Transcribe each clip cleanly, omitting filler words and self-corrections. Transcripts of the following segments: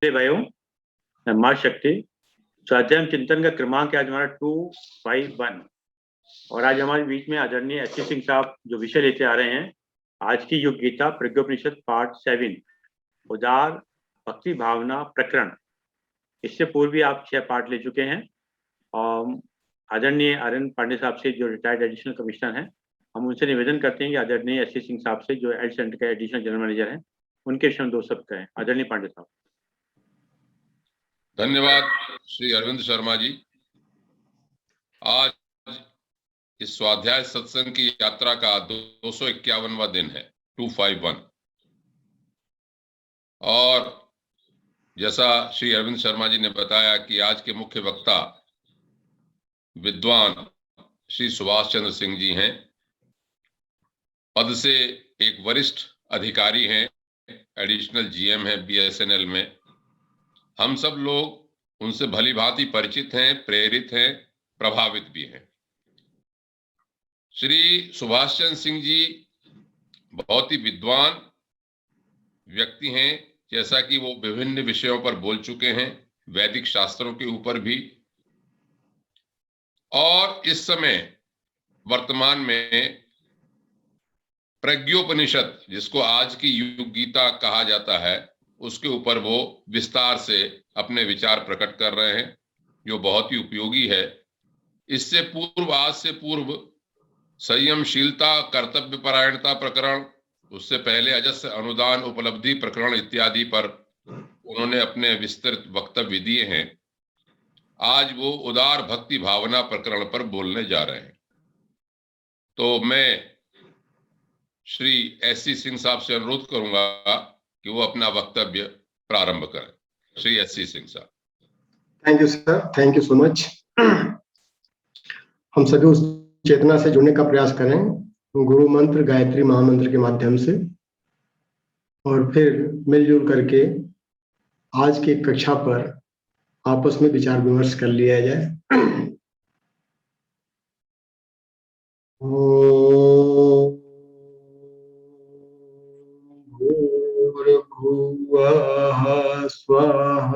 भाइयों, माँ शक्ति स्वाध्याय चिंतन का क्रमांक आज हमारा 251 और आज हमारे बीच में आदरणीय एस सिंह साहब जो विषय लेते आ रहे हैं आज की युग गीता प्रज्ञोपनिषद पार्ट 7 उदार भक्ति भावना प्रकरण। इससे पूर्व भी आप 6 पार्ट ले चुके हैं और आदरणीय आर्यन पांडे साहब से जो रिटायर्ड एडिशनल कमिश्नर हैं, हम उनसे निवेदन करते हैं कि आदरणीय एस सिंह साहब से जो एड सेंटर के एडिशनल जनरल मैनेजर हैं उनके विषय में 2 शब्द कहें। आदरणीय पांडे साहब। धन्यवाद श्री अरविंद शर्मा जी। आज इस स्वाध्याय सत्संग की यात्रा का 251वां दिन है, 251। और जैसा श्री अरविंद शर्मा जी ने बताया कि आज के मुख्य वक्ता विद्वान श्री सुभाष चंद्र सिंह जी हैं। पद से एक वरिष्ठ अधिकारी हैं, एडिशनल जीएम है बीएसएनएल में। हम सब लोग उनसे भली भांति परिचित हैं, प्रेरित हैं, प्रभावित भी हैं। श्री सुभाष चंद्र सिंह जी बहुत ही विद्वान व्यक्ति हैं, जैसा कि वो विभिन्न विषयों पर बोल चुके हैं, वैदिक शास्त्रों के ऊपर भी। और इस समय वर्तमान में प्रज्ञोपनिषद, जिसको आज की युग गीता कहा जाता है, उसके ऊपर वो विस्तार से अपने विचार प्रकट कर रहे हैं, जो बहुत ही उपयोगी है। इससे पूर्व, आज से पूर्व संयमशीलता, कर्तव्य परायणता प्रकरण, उससे पहले अजस्र अनुदान उपलब्धि प्रकरण इत्यादि पर उन्होंने अपने विस्तृत वक्तव्य दिए हैं। आज वो उदार भक्ति भावना प्रकरण पर बोलने जा रहे हैं। तो मैं श्री एस.सी. सिंह साहब से अनुरोध करूंगा कि वो अपना वक्तव्य प्रारंभ करें। श्री एस.सी. सिंह साहब। Thank you sir, thank you so much. हम सभी उस चेतना से जुड़ने का प्रयास करें, गुरु मंत्र गायत्री महामंत्र के माध्यम से, और फिर मिलजुल करके आज की कक्षा पर आपस में विचार विमर्श कर लिया जाए। भूर्भुवः स्वः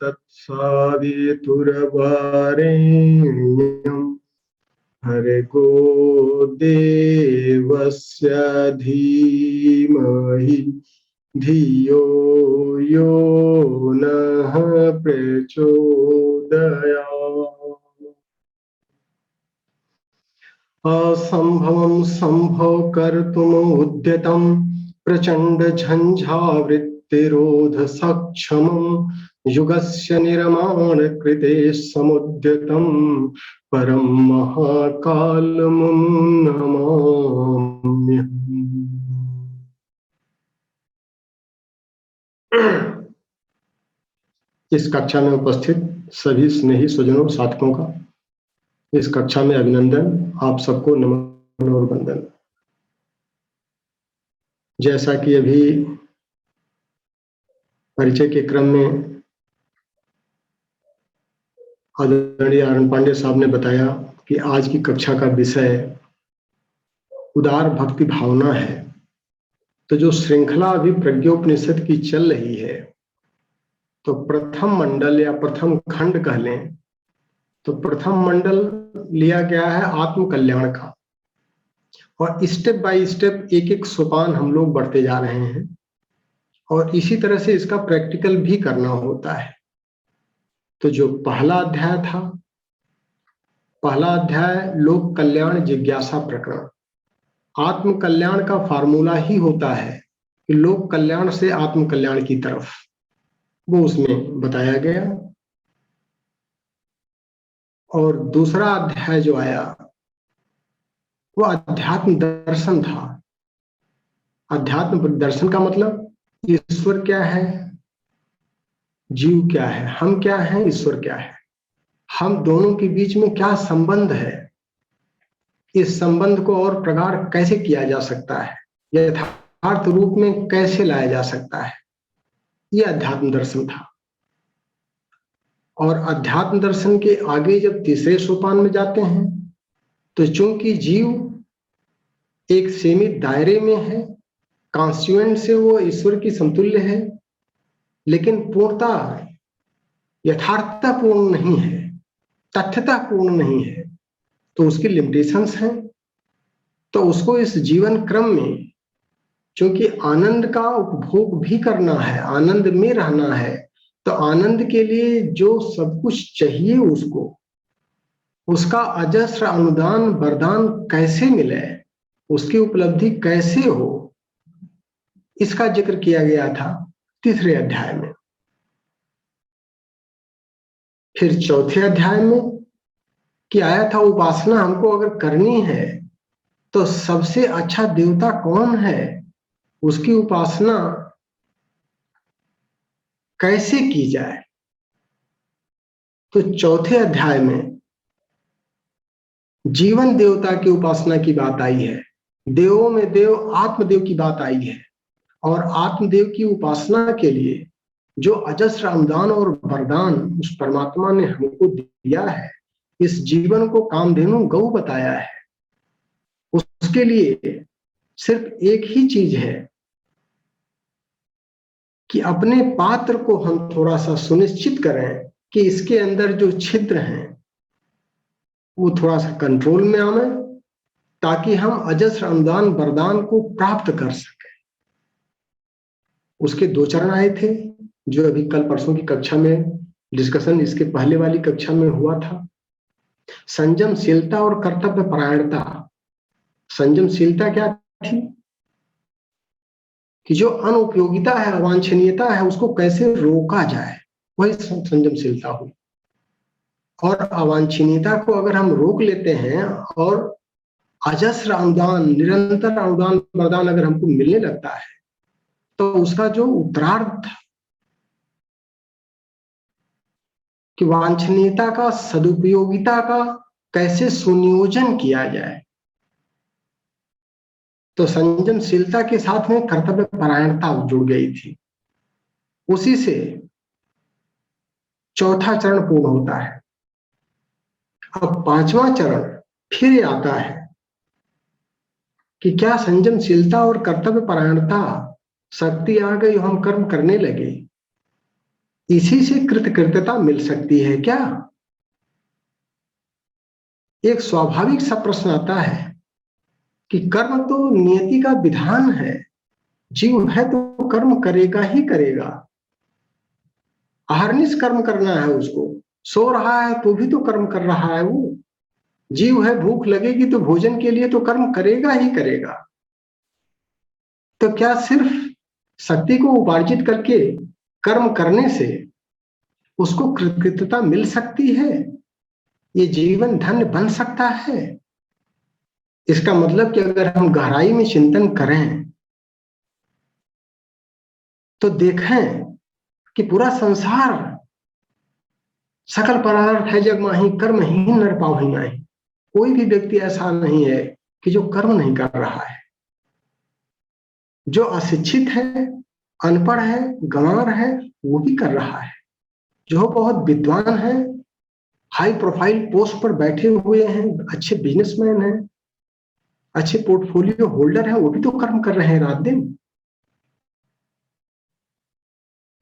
तत्सवितुर्वरेण्यं भर्गो देवस्य धीमहि धियो यो नः प्रचोदयात्। असंभवं संभव कर्तुम् उद्यतं प्रचंड झंझावृत्तिरोध सक्षमं युगस्य निर्माण कृते समुद्यतं परम महाकालमुं नमाम्यहम्। इस कक्षा में उपस्थित सभी स्नेही स्वजनों साधकों का इस कक्षा में अभिनंदन। आप सबको नमन और वंदन। जैसा कि अभी परिचय के क्रम में आदरणीय आर्यन पांडे साहब ने बताया कि आज की कक्षा का विषय उदार भक्ति भावना है, तो जो श्रृंखला अभी प्रज्ञोपनिषद की चल रही है, तो प्रथम मंडल या प्रथम खंड कह लें तो प्रथम मंडल लिया गया है आत्म कल्याण का, और स्टेप बाय स्टेप एक एक सोपान हम लोग बढ़ते जा रहे हैं, और इसी तरह से इसका प्रैक्टिकल भी करना होता है। तो जो पहला अध्याय था, पहला अध्याय लोक कल्याण जिज्ञासा प्रकरण, आत्म कल्याण का फार्मूला ही होता है कि लोक कल्याण से आत्म कल्याण की तरफ, वो उसमें बताया गया। और दूसरा अध्याय जो आया वो अध्यात्म दर्शन था। अध्यात्म दर्शन का मतलब ईश्वर क्या है, जीव क्या है, हम क्या हैं, ईश्वर क्या है, हम दोनों के बीच में क्या संबंध है, इस संबंध को और प्रगाढ़ कैसे किया जा सकता है, यथार्थ रूप में कैसे लाया जा सकता है, ये अध्यात्म दर्शन था। और अध्यात्म दर्शन के आगे जब तीसरे सोपान में जाते हैं, तो चूंकि जीव एक सीमित दायरे में है, कॉन्स्टिट्यूएंट से वो ईश्वर की समतुल्य है, लेकिन पूर्णता यथार्थतापूर्ण नहीं है, तथ्यतापूर्ण नहीं है, तो उसकी लिमिटेशंस हैं। तो उसको इस जीवन क्रम में क्योंकि आनंद का उपभोग भी करना है, आनंद में रहना है, तो आनंद के लिए जो सब कुछ चाहिए उसको, उसका अजस्र अनुदान वरदान कैसे मिले, उसकी उपलब्धि कैसे हो, इसका जिक्र किया गया था तीसरे अध्याय में। फिर चौथे अध्याय में कि आया था उपासना हमको अगर करनी है तो सबसे अच्छा देवता कौन है, उसकी उपासना कैसे की जाए। तो चौथे अध्याय में जीवन देवता की उपासना की बात आई है, देवों में देव आत्मदेव की बात आई है, और आत्मदेव की उपासना के लिए जो अजस्र अनुदान और वरदान उस परमात्मा ने हमको दिया है, इस जीवन को कामधेनु गौ बताया है, उसके लिए सिर्फ एक ही चीज है कि अपने पात्र को हम थोड़ा सा सुनिश्चित करें कि इसके अंदर जो छिद्र हैं वो थोड़ा सा कंट्रोल में आवे, ताकि हम अजस्र अनुदान वरदान को प्राप्त कर सकें। उसके दो चरण आए थे जो अभी कल परसों की कक्षा में डिस्कशन इसके पहले वाली कक्षा में हुआ था। संयमशीलता और कर्तव्य परायणता। संयमशीलता क्या थी कि जो अनुपयोगिता है, अवांछनीयता है, उसको कैसे रोका जाए, वही संयमशीलता हुई। और अवांछनीयता को अगर हम रोक लेते हैं और अजस्र अनुदान, निरंतर अनुदान वरदान अगर हमको मिलने लगता है, तो उसका जो उत्तरार्थ कि वांछनीयता का सदुपयोगिता का कैसे सुनियोजन किया जाए, तो संयमशीलता के साथ में कर्तव्य परायणता जुड़ गई थी। उसी से चौथा चरण पूर्ण होता है। अब पांचवा चरण फिर आता है कि क्या संयमशीलता और कर्तव्य परायणता शक्ति आ गई, हम कर्म करने लगे, इसी से कृतकृत्यता मिल सकती है क्या? एक स्वाभाविक सा प्रश्न आता है कि कर्म तो नियति का विधान है, जीव है तो कर्म करेगा ही करेगा, अहर्निश कर्म करना है उसको, सो रहा है तो भी तो कर्म कर रहा है वो, जीव है भूख लगेगी तो भोजन के लिए तो कर्म करेगा ही करेगा। तो क्या सिर्फ शक्ति को उपार्जित करके कर्म करने से उसको कृतकृत्यता मिल सकती है, ये जीवन धन्य बन सकता है? इसका मतलब कि अगर हम गहराई में चिंतन करें तो देखें कि पूरा संसार सकल पदार्थ है जग माही, कर्महीन नर पावहि नाहि। कोई भी व्यक्ति ऐसा नहीं है कि जो कर्म नहीं कर रहा है। जो अशिक्षित है, अनपढ़ है, गंवार है, वो भी कर रहा है। जो बहुत विद्वान है, हाई प्रोफाइल पोस्ट पर बैठे हुए हैं, अच्छे बिजनेसमैन हैं, अच्छे पोर्टफोलियो होल्डर हैं, वो भी तो कर्म कर रहे हैं रात दिन।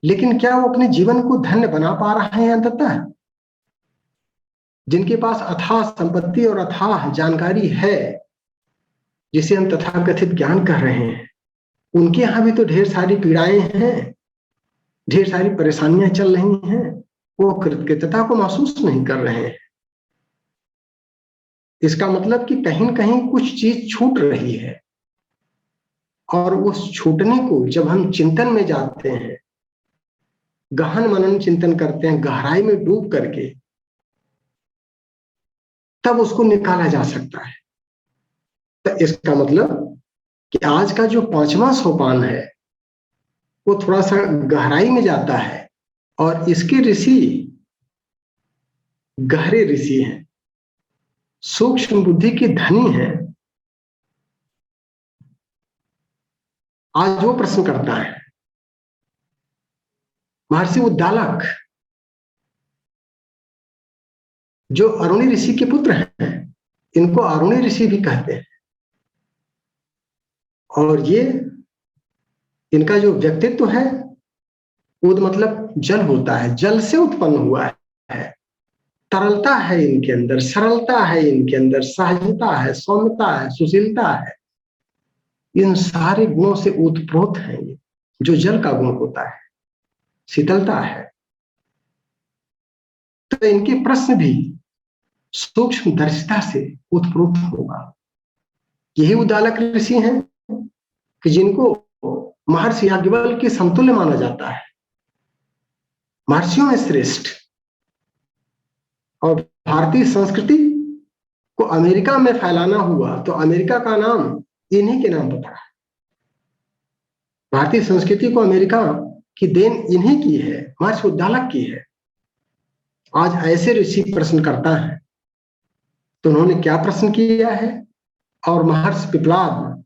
लेकिन क्या वो अपने जीवन को धन्य बना पा रहे हैं अंततः? जिनके पास अथाह संपत्ति और अथाह जानकारी है, जिसे हम तथाकथित ज्ञान कह रहे हैं, उनके यहां भी तो ढेर सारी पीड़ाएं हैं, ढेर सारी परेशानियां चल रही हैं, वो कृतज्ञता को महसूस नहीं कर रहे हैं। इसका मतलब कि कहीं न कहीं कुछ चीज छूट रही है, और उस छूटने को जब हम चिंतन में जाते हैं, गहन मनन चिंतन करते हैं, गहराई में डूब करके, तब उसको निकाला जा सकता है। तो इसका मतलब कि आज का जो पांचवा सोपान है वो थोड़ा सा गहराई में जाता है, और इसके ऋषि गहरे ऋषि हैं, सूक्ष्म बुद्धि की धनी है। आज वो प्रश्न करता है, महर्षि उद्दालक जो अरुणी ऋषि के पुत्र हैं, इनको अरुणी ऋषि भी कहते हैं, और ये इनका जो व्यक्तित्व है उद मतलब जल होता है, जल से उत्पन्न हुआ है। तरलता है इनके अंदर, सरलता है इनके अंदर, सहजता है, सौम्यता है, सुशीलता है। इन सारे गुणों से उत्प्रोत है ये, जो जल का गुण होता है, शीतलता है। तो इनके प्रश्न भी सूक्ष्म दर्शिता से उत्प्रोत होगा। यही उद्दालक ऋषि हैं कि जिनको महर्षि याज्ञवल्क्य के समतुल्य माना जाता है, महर्षियों में श्रेष्ठ। और भारतीय संस्कृति को अमेरिका में फैलाना हुआ तो अमेरिका का नाम इन्हीं के नाम पता है। भारतीय संस्कृति को अमेरिका की देन इन्हीं की है, महर्षि उद्दालक की है। आज ऐसे ऋषि प्रश्न करता है तो उन्होंने क्या प्रश्न किया है, और महर्षि पिपलाद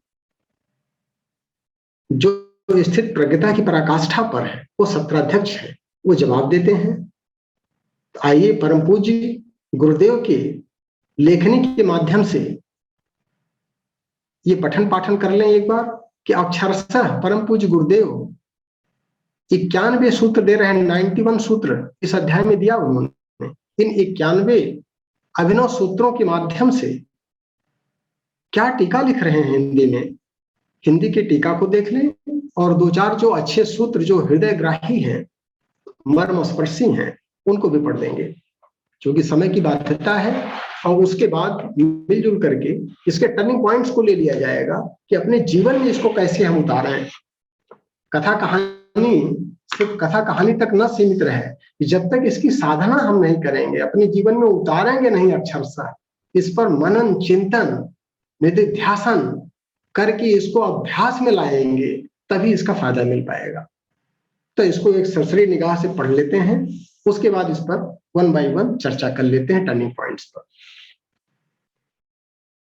जो स्थित प्रज्ञता की पराकाष्ठा पर है, वो सत्राध्यक्ष है, वो जवाब देते हैं। तो आइए परम पूज्य गुरुदेव के लेखनी के माध्यम से ये पठन पाठन कर लें एक बार कि अक्षरशः परम पूज्य गुरुदेव 91 सूत्र दे रहे हैं, 91 सूत्र इस अध्याय में दिया उन्होंने। इन 91 अभिनव सूत्रों के माध्यम से क्या टीका लिख रहे हैं हिंदी में, हिंदी के टीका को देख लें, और दो चार जो अच्छे सूत्र जो हृदयग्राही हैं, मर्मस्पर्शी हैं, उनको भी पढ़ देंगे, क्योंकि समय की बाध्यता है। और उसके बाद मिलजुल करके इसके टर्निंग पॉइंट्स को ले लिया जाएगा कि अपने जीवन में इसको कैसे हम उतारें। कथा कहानी सिर्फ कथा कहानी तक न सीमित रहे, जब तक इसकी साधना हम नहीं करेंगे, अपने जीवन में उतारेंगे नहीं, अक्षरशः इस पर मनन चिंतन निधिध्यासन करके इसको अभ्यास में लाएंगे, तभी इसका फायदा मिल पाएगा। तो इसको एक सरसरी निगाह से पढ़ लेते हैं, उसके बाद इस पर 1 बाय 1 चर्चा कर लेते हैं टर्निंग पॉइंट्स पर।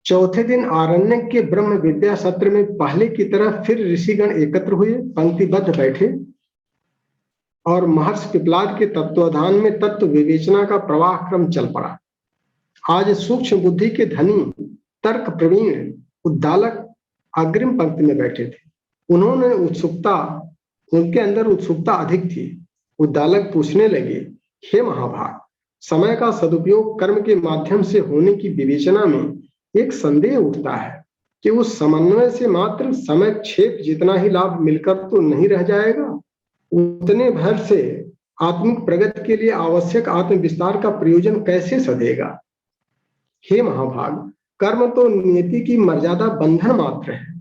चौथे दिन आरण्यक के ब्रह्म विद्या सत्र में पहले की तरह फिर ऋषिगण एकत्र हुए, पंक्तिबद्ध बैठे और महर्षि पिपलाद के तत्वाधान में तत्व विवेचना का प्रवाह क्रम चल पड़ा। आज सूक्ष्म बुद्धि के धनी तर्क प्रवीण उद्दालक अग्रिम पंक्ति में बैठे थे। उनके अंदर उत्सुकता अधिक थी। उद्दालक पूछने लगे, हे महाभाग, समय का सदुपयोग कर्म के माध्यम से होने की विवेचना में एक संदेह उठता है कि उस समन्वय से मात्र समय क्षेप जितना ही लाभ मिलकर तो नहीं रह जाएगा, उतने भर से आत्मिक प्रगति के लिए आवश्यक आत्म विस्तार का प्रयोजन कैसे सधेगा। हे महाभाग, कर्म तो नियति की मर्यादा बंधन मात्र है।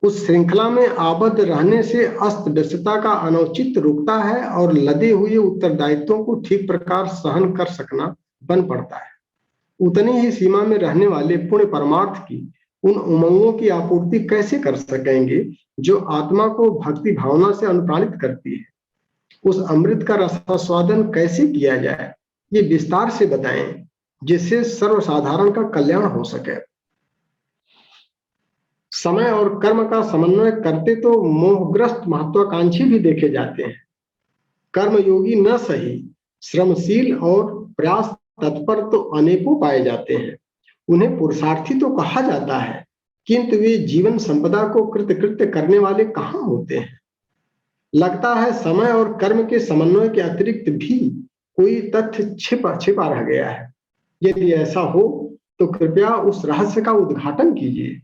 उस श्रृंखला में आबद्ध रहने से अस्त व्यस्तता का अनौचित रुकता है और लदे हुए उत्तरदायित्वों को ठीक प्रकार सहन कर सकना बन पड़ता है। उतनी ही सीमा में रहने वाले पुण्य परमार्थ की उन उमंगों की आपूर्ति कैसे कर सकेंगे जो आत्मा को भक्ति भावना से अनुप्राणित करती है। उस अमृत का रसास्वादन कैसे किया जाए, ये विस्तार से बताएं, जिससे सर्वसाधारण का कल्याण हो सके। समय और कर्म का समन्वय करते तो मोहग्रस्त महत्वाकांक्षी भी देखे जाते हैं। कर्मयोगी न सही, श्रमशील और प्रयास तत्पर तो अनेकों पाए जाते हैं। उन्हें पुरुषार्थी तो कहा जाता है, किंतु वे जीवन संपदा को कृतकृत्य करने वाले कहाँ होते हैं। लगता है समय और कर्म के समन्वय के अतिरिक्त भी कोई तथ्य छिपा रह गया है। यदि ऐसा हो तो कृपया उस रहस्य का उद्घाटन कीजिए।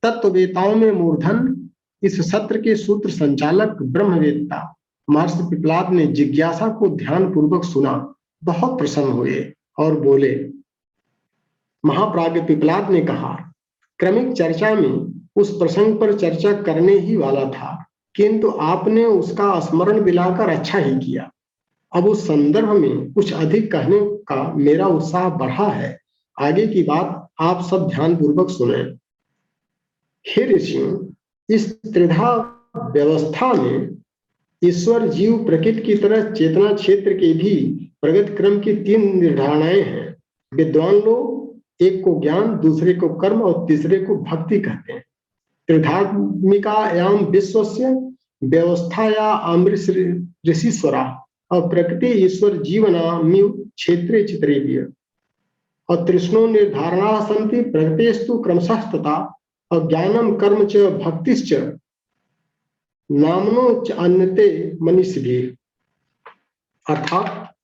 तत्ववेताओं में मूर्धन इस सत्र के सूत्र संचालक ब्रह्मवेत्ता महर्षि पिपलाद ने जिज्ञासा को ध्यान पूर्वक सुना, बहुत प्रसन्न हुए और बोले। महाप्राज्ञ पिपलाद ने कहा, क्रमिक चर्चा में उस प्रसंग पर चर्चा करने ही वाला था, किंतु आपने उसका स्मरण दिलाकर अच्छा ही किया। अब उस संदर्भ में कुछ अधिक कहने का मेरा उत्साह बढ़ा है। आगे की बात आप सब ध्यान पूर्वक सुने। हे ऋषियों, इस त्रिधा व्यवस्था में ईश्वर जीव प्रकृति की तरह चेतना क्षेत्र के भी प्रगति क्रम की 3 निर्धारणाएं हैं। विद्वान लोग एक को ज्ञान, दूसरे को कर्म और तीसरे को भक्ति कहते हैं। त्रिधात्मिकायाम विश्वस्य व्यवस्थाया अमृत ऋषिश्वरा और प्रकृति ईश्वर जीवनाम्यु क्षेत्रे चित्रेभ्य और तृष्णो निर्धारणा सन्ति प्रकृतेस्तु क्रमशः तथा और ज्ञानम कर्म च भक्तिश्च नामनो च अन्यते मनीषिभि, अर्थात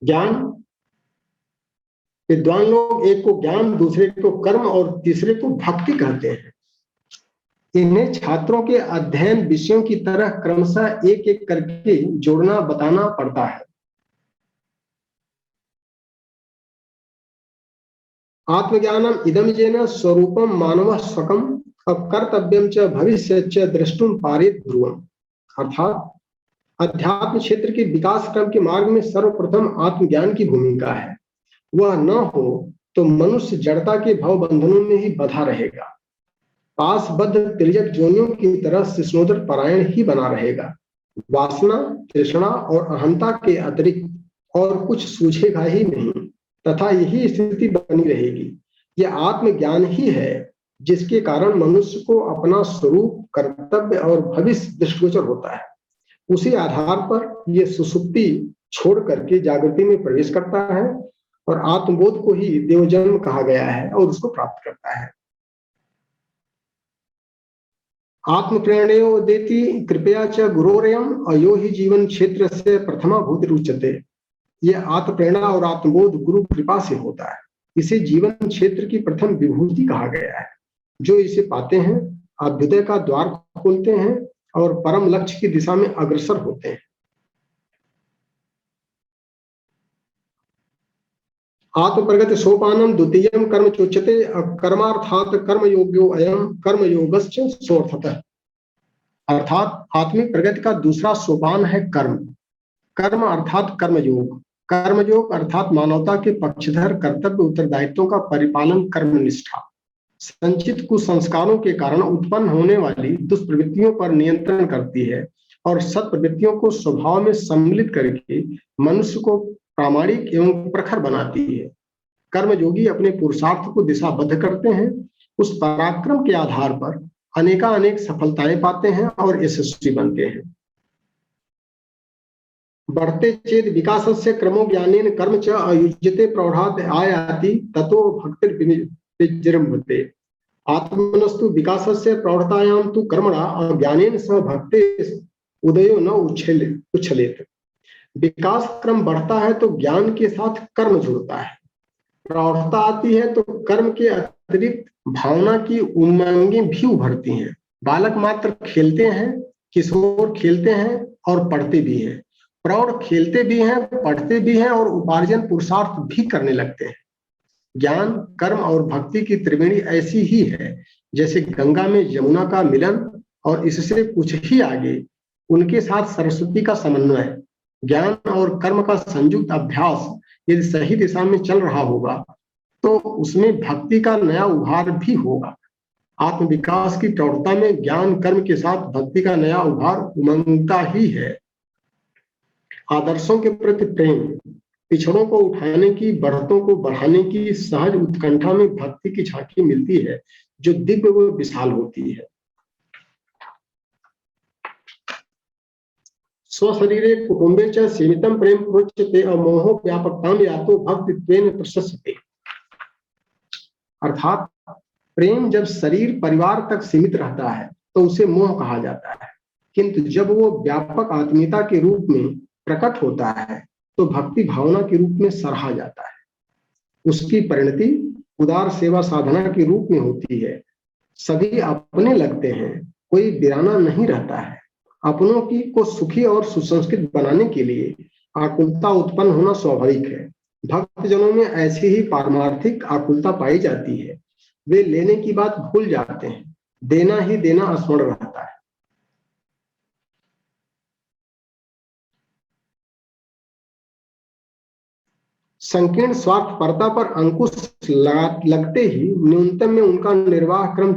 ज्ञान, विद्वान लोग एक को ज्ञान, दूसरे को कर्म और तीसरे को भक्ति कहते हैं। इन्हें छात्रों के अध्ययन विषयों की तरह क्रमशः एक एक करके जोड़ना बताना पड़ता है। आत्मज्ञानम इदम येन स्वरूपम मानव स्वकम कर्तव्यम च भविष्य च द्रष्टुम पारेत ध्रुवम, अर्थात अध्यात्म क्षेत्र के विकास क्रम के मार्ग में सर्वप्रथम आत्मज्ञान की भूमिका है। वह न हो तो मनुष्य जड़ता के भव बंधनों में ही बंधा रहेगा, पासबद्ध तिर्यक जोनियों की तरह शिष्णोदर परायण ही बना रहेगा। वासना, तृष्णा और अहंता के अतिरिक्त और कुछ सूझेगा ही नहीं तथा यही स्थिति बनी रहेगी। यह आत्मज्ञान ही है जिसके कारण मनुष्य को अपना स्वरूप, कर्तव्य और भविष्य दृष्टिगोचर होता है। उसी आधार पर यह सुसुप्ति छोड़ करके जागृति में प्रवेश करता है और आत्मबोध को ही देवजन्म कहा गया है और उसको प्राप्त करता है। आत्मप्रेरणयो देति कृपया च गुरोरयम अयो ही जीवन क्षेत्र से प्रथमा भूति उच्यते। यह आत्मप्रेरणा और आत्मबोध गुरु कृपा से होता है। इसे जीवन क्षेत्र की प्रथम विभूति कहा गया है। जो इसे पाते हैं अभ्युदय का द्वार खोलते हैं और परम लक्ष्य की दिशा में अग्रसर होते हैं। आत्मप्रगति सोपानम द्वितीयम कर्म चोच्यते कर्मार्थात कर्मयोग्यो अयम कर्मयोगश्च सोऽर्थतः, अर्थात आत्मिक प्रगति का दूसरा सोपान है कर्म। कर्म अर्थात कर्मयोग, कर्मयोग अर्थात मानवता के पक्षधर कर्तव्य उत्तरदायित्वों का परिपालन, कर्मनिष्ठा। संचित कुसंस्कारों के कारण उत्पन्न होने वाली दुष्प्रवृत्तियों पर नियंत्रण करती है और सत्प्रवृत्तियों को स्वभाव में सम्मिलित करके मनुष्य को प्रामाणिक एवं प्रखर बनाती है। कर्मयोगी अपने पुरुषार्थ को दिशाबद्ध करते हैं, उस पराक्रम के आधार पर अनेकानेक सफलताएं पाते हैं और यशस्वी बनते हैं। बढ़ते चेत विकासस्य क्रमो ज्ञानेन कर्म च अयुज्यते प्रौढ़ात् आयाति ततो भक्तिर्विजृंभते। आत्मनस्तु विकासस्य प्रौढ़तायां तु कर्मणा ज्ञानेन सह भक्ते उदयो न उच्छलेत। विकास क्रम बढ़ता है तो ज्ञान के साथ कर्म जुड़ता है। प्रौढ़ता आती है तो कर्म के अतिरिक्त भावना की उमंगें भी उभरती हैं। बालक मात्र खेलते हैं, किशोर खेलते हैं और पढ़ते भी हैं, प्रौढ़ खेलते भी हैं, पढ़ते भी हैं और उपार्जन पुरुषार्थ भी करने लगते हैं। ज्ञान, कर्म और भक्ति की त्रिवेणी ऐसी ही है जैसे गंगा में यमुना का मिलन और इससे कुछ ही आगे उनके साथ सरस्वती का समन्वय। ज्ञान और कर्म का संयुक्त अभ्यास यदि सही दिशा में चल रहा होगा तो उसमें भक्ति का नया उभार भी होगा। आत्मविकास की प्रौढ़ता में ज्ञान कर्म के साथ भक्ति का नया उभार उमंगता ही है। आदर्शों के प्रति प्रेम, पिछड़ों को उठाने की, बढ़तों को बढ़ाने की सहज उत्कंठा में भक्ति की झांकी मिलती है जो दिव्य व विशाल होती है। स्वशरीरे कुटुंबे च सीमितम प्रेम प्रोच्यते अमोहो व्यापकतां यातो भक्तित्वेन प्रशस्यते। अर्थात प्रेम जब शरीर परिवार तक सीमित रहता है तो उसे मोह कहा जाता है, किंतु जब वो व्यापक आत्मीयता के रूप में प्रकट होता है तो भक्ति भावना के रूप में सराहा जाता है। उसकी परिणति उदार सेवा साधना के रूप में होती है। सभी अपने लगते हैं, कोई वीराना नहीं रहता है। अपनों की को सुखी और सुसंस्कृत बनाने के लिए आकुलता उत्पन्न होना स्वाभाविक है। भक्तजनों में ऐसी ही पारमार्थिक आकुलता पाई जाती है। वे लेने की बात भूल जाते हैं, देना ही देना स्मरण रहता है। संकीर्ण स्वार्थपरता पर अंकुश लगते ही न्यूनतम में उनका निर्वाह क्रम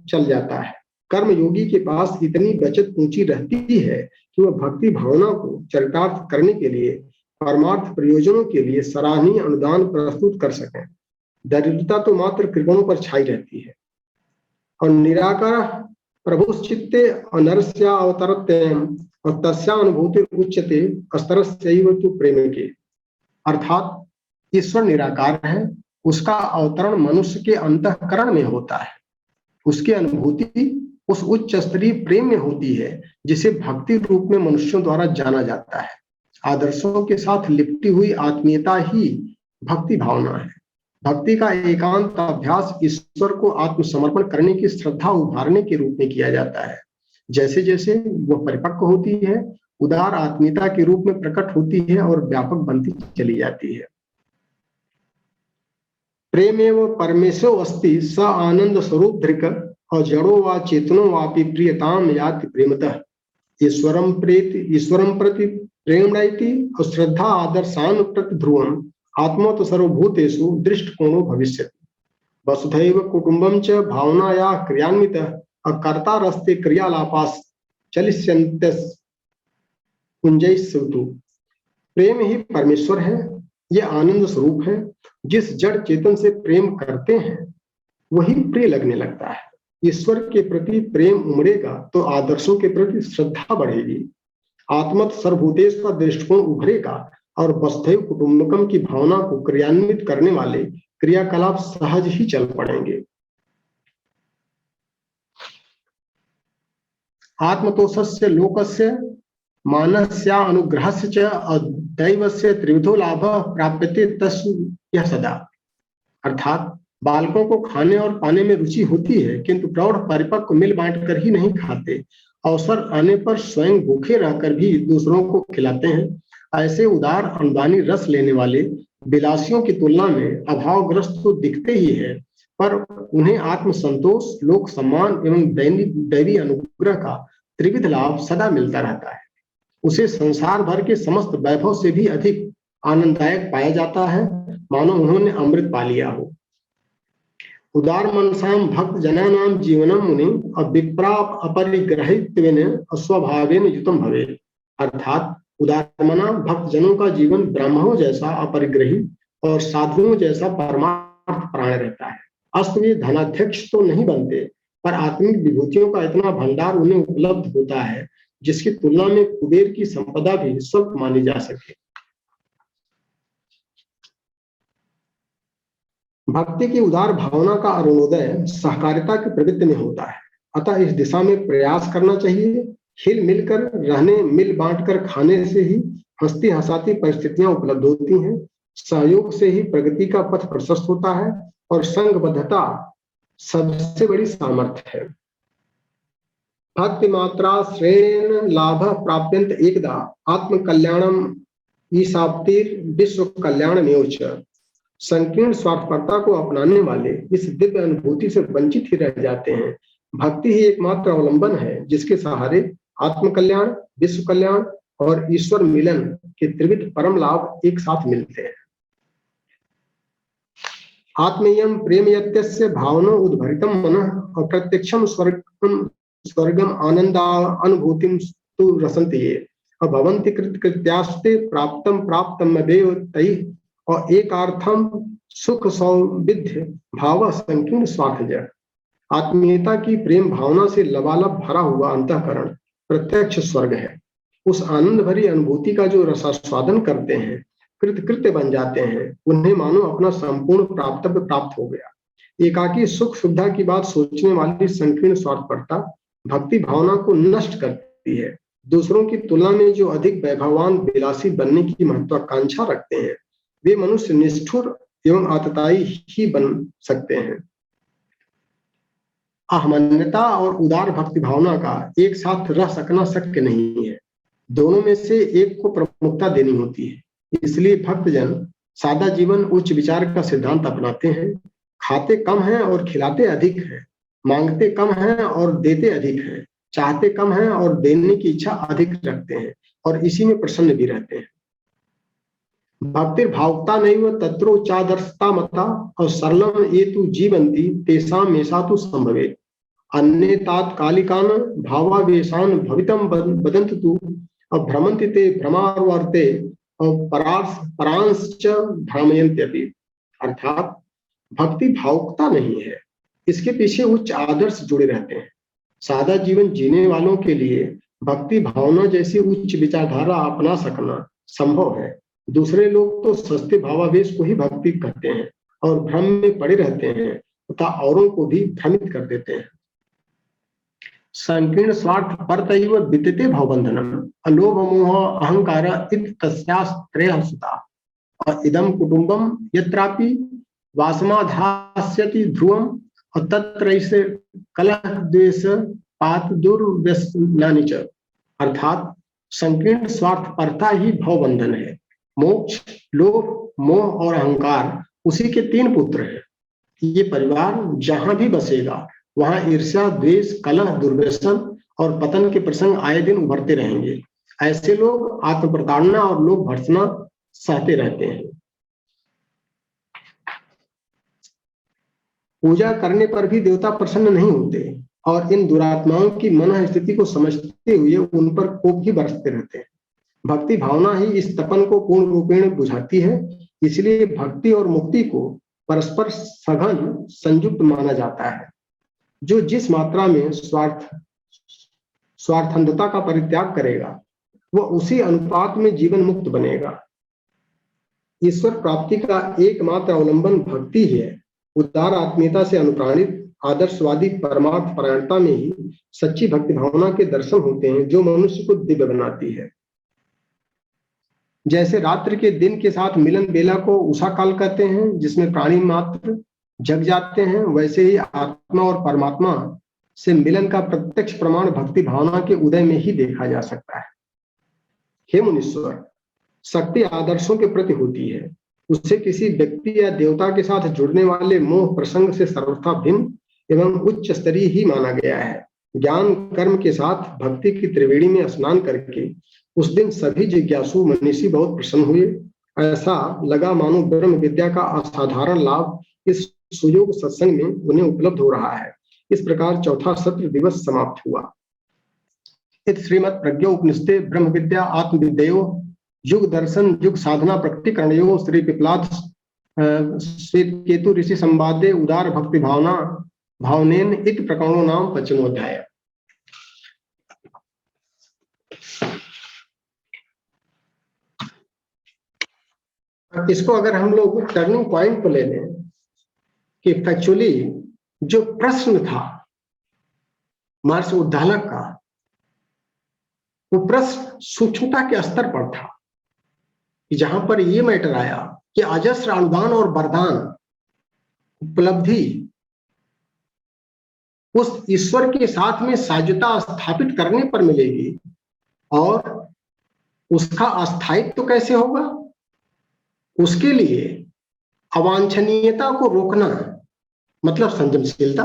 चल जाता है। कर्मयोगी के पास इतनी बचत पूंजी रहती है कि वह भक्ति भावना को चरितार्थ करने के लिए, परमार्थ प्रयोजनों के लिए सराहनीय अनुदान प्रस्तुत कर सकें। दरिद्रता तो मात्र कृपणों पर छाई रहती है। और निराकार प्रभुश्चित्ते अनरस्या अवतरत्यम और तस्या अनुभूति उच्यते अस्तरस्यैव तु प्रेम के। अर्थात ईश्वर निराकार है, उसका अवतरण मनुष्य के अंतःकरण में होता है। उसकी अनुभूति उस उच्च स्तरीय प्रेम में होती है जिसे भक्ति रूप में मनुष्यों द्वारा जाना जाता है। आदर्शों के साथ लिपटी हुई आत्मीयता ही भक्ति भावना है। भक्ति का एकांत अभ्यास ईश्वर को आत्मसमर्पण करने की श्रद्धा उभारने के रूप में किया जाता है। जैसे जैसे वह परिपक्व होती है, उदार आत्मीयता के रूप में प्रकट होती है और व्यापक बनती चली जाती है। प्रेमेव परमेशो अस्ति स आनंद स्वरूप धृक और जड़ो व चेतनो वापि प्रियताम याति प्रेमतः। ईश्वरम प्रति प्रेमणाइति और श्रद्धा आदर्शान प्रति ध्रुवम आत्मतो सर्वभूतेषु दृष्टिकोणो भविष्यति। वसुधैव कुटुंबम च भावनाया क्रियान्वितः कर्तारस्ते क्रियालापास चलिष्यन्त्यस कुंजैस्सुतु। प्रेम ही परमेश्वर है, ये आनंद स्वरूप है। जिस जड़ चेतन से प्रेम करते हैं वही प्रिय लगने लगता है। ईश्वर के प्रति प्रेम उमड़ेगा तो आदर्शों के प्रति श्रद्धा बढ़ेगी, आत्मत सर्वभूतेश का दृष्टिकोण उभरेगा और वसुधैव कुटुंबकम की भावना को क्रियान्वित करने वाले क्रियाकलाप सहज ही चल पड़ेंगे। आत्मतोषस्य लोकस्य मानस्या अनुग्रहस्य च दैवस्य त्रिविधो लाभ प्राप्यते तस्य सदा। अर्थात बालकों को खाने और पाने में रुचि होती है, किंतु प्रौढ़ परिपक्व मिल बांट कर ही नहीं खाते, अवसर आने पर स्वयं भूखे रहकर भी दूसरों को खिलाते हैं। ऐसे उदार अनुदानी रस लेने वाले विलासियों की तुलना में अभावग्रस्त तो दिखते ही है, पर उन्हें आत्मसंतोष, लोक सम्मान एवं दैवी अनुग्रह का त्रिविध लाभ सदा मिलता रहता है। उसे संसार भर के समस्त वैभव से भी अधिक आनंददायक पाया जाता है, मानो उन्होंने अमृत पा लिया हो। उदार मनसाम भक्त जनानाम जीवनम मुनि अविप्राप अपरिग्रहित्वेन अस्वभावेन युतम भवे। अर्थात उदार मना भक्त जनों का जीवन ब्राह्मणों जैसा अपरिग्रही और साधुओं जैसा परमार्थ परायण रहता है। अस्त वे धनाध्यक्ष तो नहीं बनते, पर आत्मिक विभूतियों का इतना भंडार उन्हें उपलब्ध होता है जिसकी तुलना में कुबेर की संपदा भी स्वल्प मानी जा सके। भक्ति की उदार भावना का अरुणोदय सहकारिता की प्रवृत्ति में होता है, अतः इस दिशा में प्रयास करना चाहिए। हिल मिलकर रहने, मिल बांटकर खाने से ही हंसती हंसाती परिस्थितियां उपलब्ध होती हैं। सहयोग से ही प्रगति का पथ प्रशस्त होता है और संघबद्धता सबसे बड़ी सामर्थ्य है। भक्ति मात्रा श्रेण लाभ प्राप्यंत एकदा आत्म कल्याणम ईशाप्तिर विश्व कल्याण मेवच। संकीर्ण स्वार्थपरता को अपनाने वाले इस दिव्य अनुभूति से वंचित ही रह जाते हैं। भक्ति ही एकमात्र अवलंबन है जिसके सहारे आत्म कल्याण, विश्व कल्याण और ईश्वर मिलन के त्रिविध परम लाभ एक साथ मिलते हैं। आत्मीयम प्रेम यत्यस्य भावनो उद्भरितम मनः अप्रत्यक्षम स्वर्गम आनंदा अनुभूतिम तु रसन्ति ये भवन्ति कृत्यास्ते प्राप्तम प्राप्तमेव तैः और एकार्थम सुख सौविध्य भाव संकीर्ण स्वार्थजय। आत्मीयता की प्रेम भावना से लबालब भरा हुआ अंतःकरण प्रत्यक्ष स्वर्ग है। उस आनंद भरी अनुभूति का जो रसास्वादन करते हैं, कृतकृत्य बन जाते हैं, उन्हें मानो अपना संपूर्ण प्राप्तव्य प्राप्त हो गया। एकाकी सुख सुविधा की बात सोचने वाली संकीर्ण स्वार्थपरता भक्ति भावना को नष्ट करती है। दूसरों की तुलना में जो अधिक वैभवान विलासी बनने की महत्वाकांक्षा रखते हैं, वे मनुष्य निष्ठुर एवं आतताई ही बन सकते हैं। अहमन्यता और उदार भक्ति भावना का एक साथ रह सकना शक्य नहीं है। दोनों में से एक को प्रमुखता देनी होती है। इसलिए भक्तजन सादा जीवन उच्च विचार का सिद्धांत अपनाते हैं। खाते कम हैं और खिलाते अधिक हैं, मांगते कम हैं और देते अधिक हैं, चाहते कम हैं और देने की इच्छा अधिक रखते हैं और इसी में प्रसन्न भी रहते हैं। भक्तिर भावुकता नैव तत्रोच्चादर्शता मता और सरलम ये तु जीवंती तेषाम ऐसा तो संभवे। अन्ये तात्कालिकान भावावेशान भवितम बदंत तु और भ्रमंति ते भ्रमावर्ते और परांश्च भ्रामयन्त्यपि। अर्थात भक्ति भावुकता नहीं है, इसके पीछे उच्च आदर्श जुड़े रहते हैं। सादा जीवन जीने वालों के लिए भक्ति भावना जैसी उच्च विचारधारा अपना सकना संभव है। दूसरे लोग तो सस्ते भावावेश को ही भक्ति कहते हैं और भ्रम में पड़े रहते हैं। तथा औरों को भी भ्रमित कर देते हैं। संकीर्ण स्वार्थ परतैव विद्यते भवबंधनम अलोभ मोह अहंकार इत तस्यास्त्रयः सुता और इदम कुटुंबम यत्रापि वासमाधास्यति ध्रुवम और तत्र से कलह द्वेष पात दुर्व्यसनानि च। अर्थात संकीर्ण स्वार्थ परता ही भवबंधन है। मोक्ष, लोभ, मोह और अहंकार उसी के तीन पुत्र हैं। ये परिवार जहां भी बसेगा वहां ईर्ष्या, द्वेष, कलह, दुर्व्यसन और पतन के प्रसंग आए दिन उभरते रहेंगे। ऐसे लोग आत्म प्रताड़ना और लोभ भर्त्सना सहते रहते हैं। पूजा करने पर भी देवता प्रसन्न नहीं होते और इन दुरात्माओं की मन स्थिति को समझते हुए उन पर कोप ही बरसते रहते हैं। भक्ति भावना ही इस तपन को पूर्ण रूपेण बुझाती है। इसलिए भक्ति और मुक्ति को परस्पर सघन संयुक्त माना जाता है। जो जिस मात्रा में स्वार्थंधता का परित्याग करेगा वह उसी अनुपात में जीवन मुक्त बनेगा। ईश्वर प्राप्ति का एकमात्र अवलंबन भक्ति है। उदार आत्मीयता से अनुप्राणित आदर्शवादी परमार्थ परायणता में ही सच्ची भक्ति भावना के दर्शन होते हैं, जो मनुष्य को दिव्य बनाती है। जैसे रात्रि के दिन के साथ मिलन बेला को उषा काल कहते हैं, जिसमें प्राणी मात्र जग जाते हैं, वैसे ही आत्मा और परमात्मा से मिलन का प्रत्यक्ष प्रमाण भक्ति भावना के उदय में ही देखा जा सकता है। हे मुनीश्वर, शक्ति आदर्शों के प्रति होती है। उसे किसी व्यक्ति या देवता के साथ जुड़ने वाले मोह प्रसंग से सर्वथा भिन्न एवं उच्च स्तरीय ही माना गया है। ज्ञान कर्म के साथ भक्ति की त्रिवेणी में स्नान करके उस दिन सभी जिज्ञासु मनीषी बहुत प्रसन्न हुए। ऐसा लगा मानो ब्रह्म विद्या का असाधारण लाभ इस सुयोग सत्संग में उन्हें उपलब्ध हो रहा है। इस प्रकार चौथा सत्र दिवस समाप्त हुआ। इत श्रीमद् प्रज्ञा उपनिषदे ब्रह्म विद्या आत्मविद्यो युग दर्शन युग साधना प्रकटीकरणयो श्री पिपलाद श्वेत केतु ऋषि संवादे उदार भक्ति भावना भावनेन इत प्रकरणों नाम 25वां अध्याय। इसको अगर हम लोग टर्निंग पॉइंट पर ले लें कि फैक्चुअली जो प्रश्न था महर्षि उद्दालक का, वो प्रश्न सूक्ष्मता के स्तर पर था कि जहां पर ये मैटर आया कि अजस्र अनुदान और वरदान उपलब्धि उस ईश्वर के साथ में साझता स्थापित करने पर मिलेगी और उसका अस्थायित्व तो कैसे होगा। उसके लिए अवांछनीयता को रोकना मतलब संयमशीलता,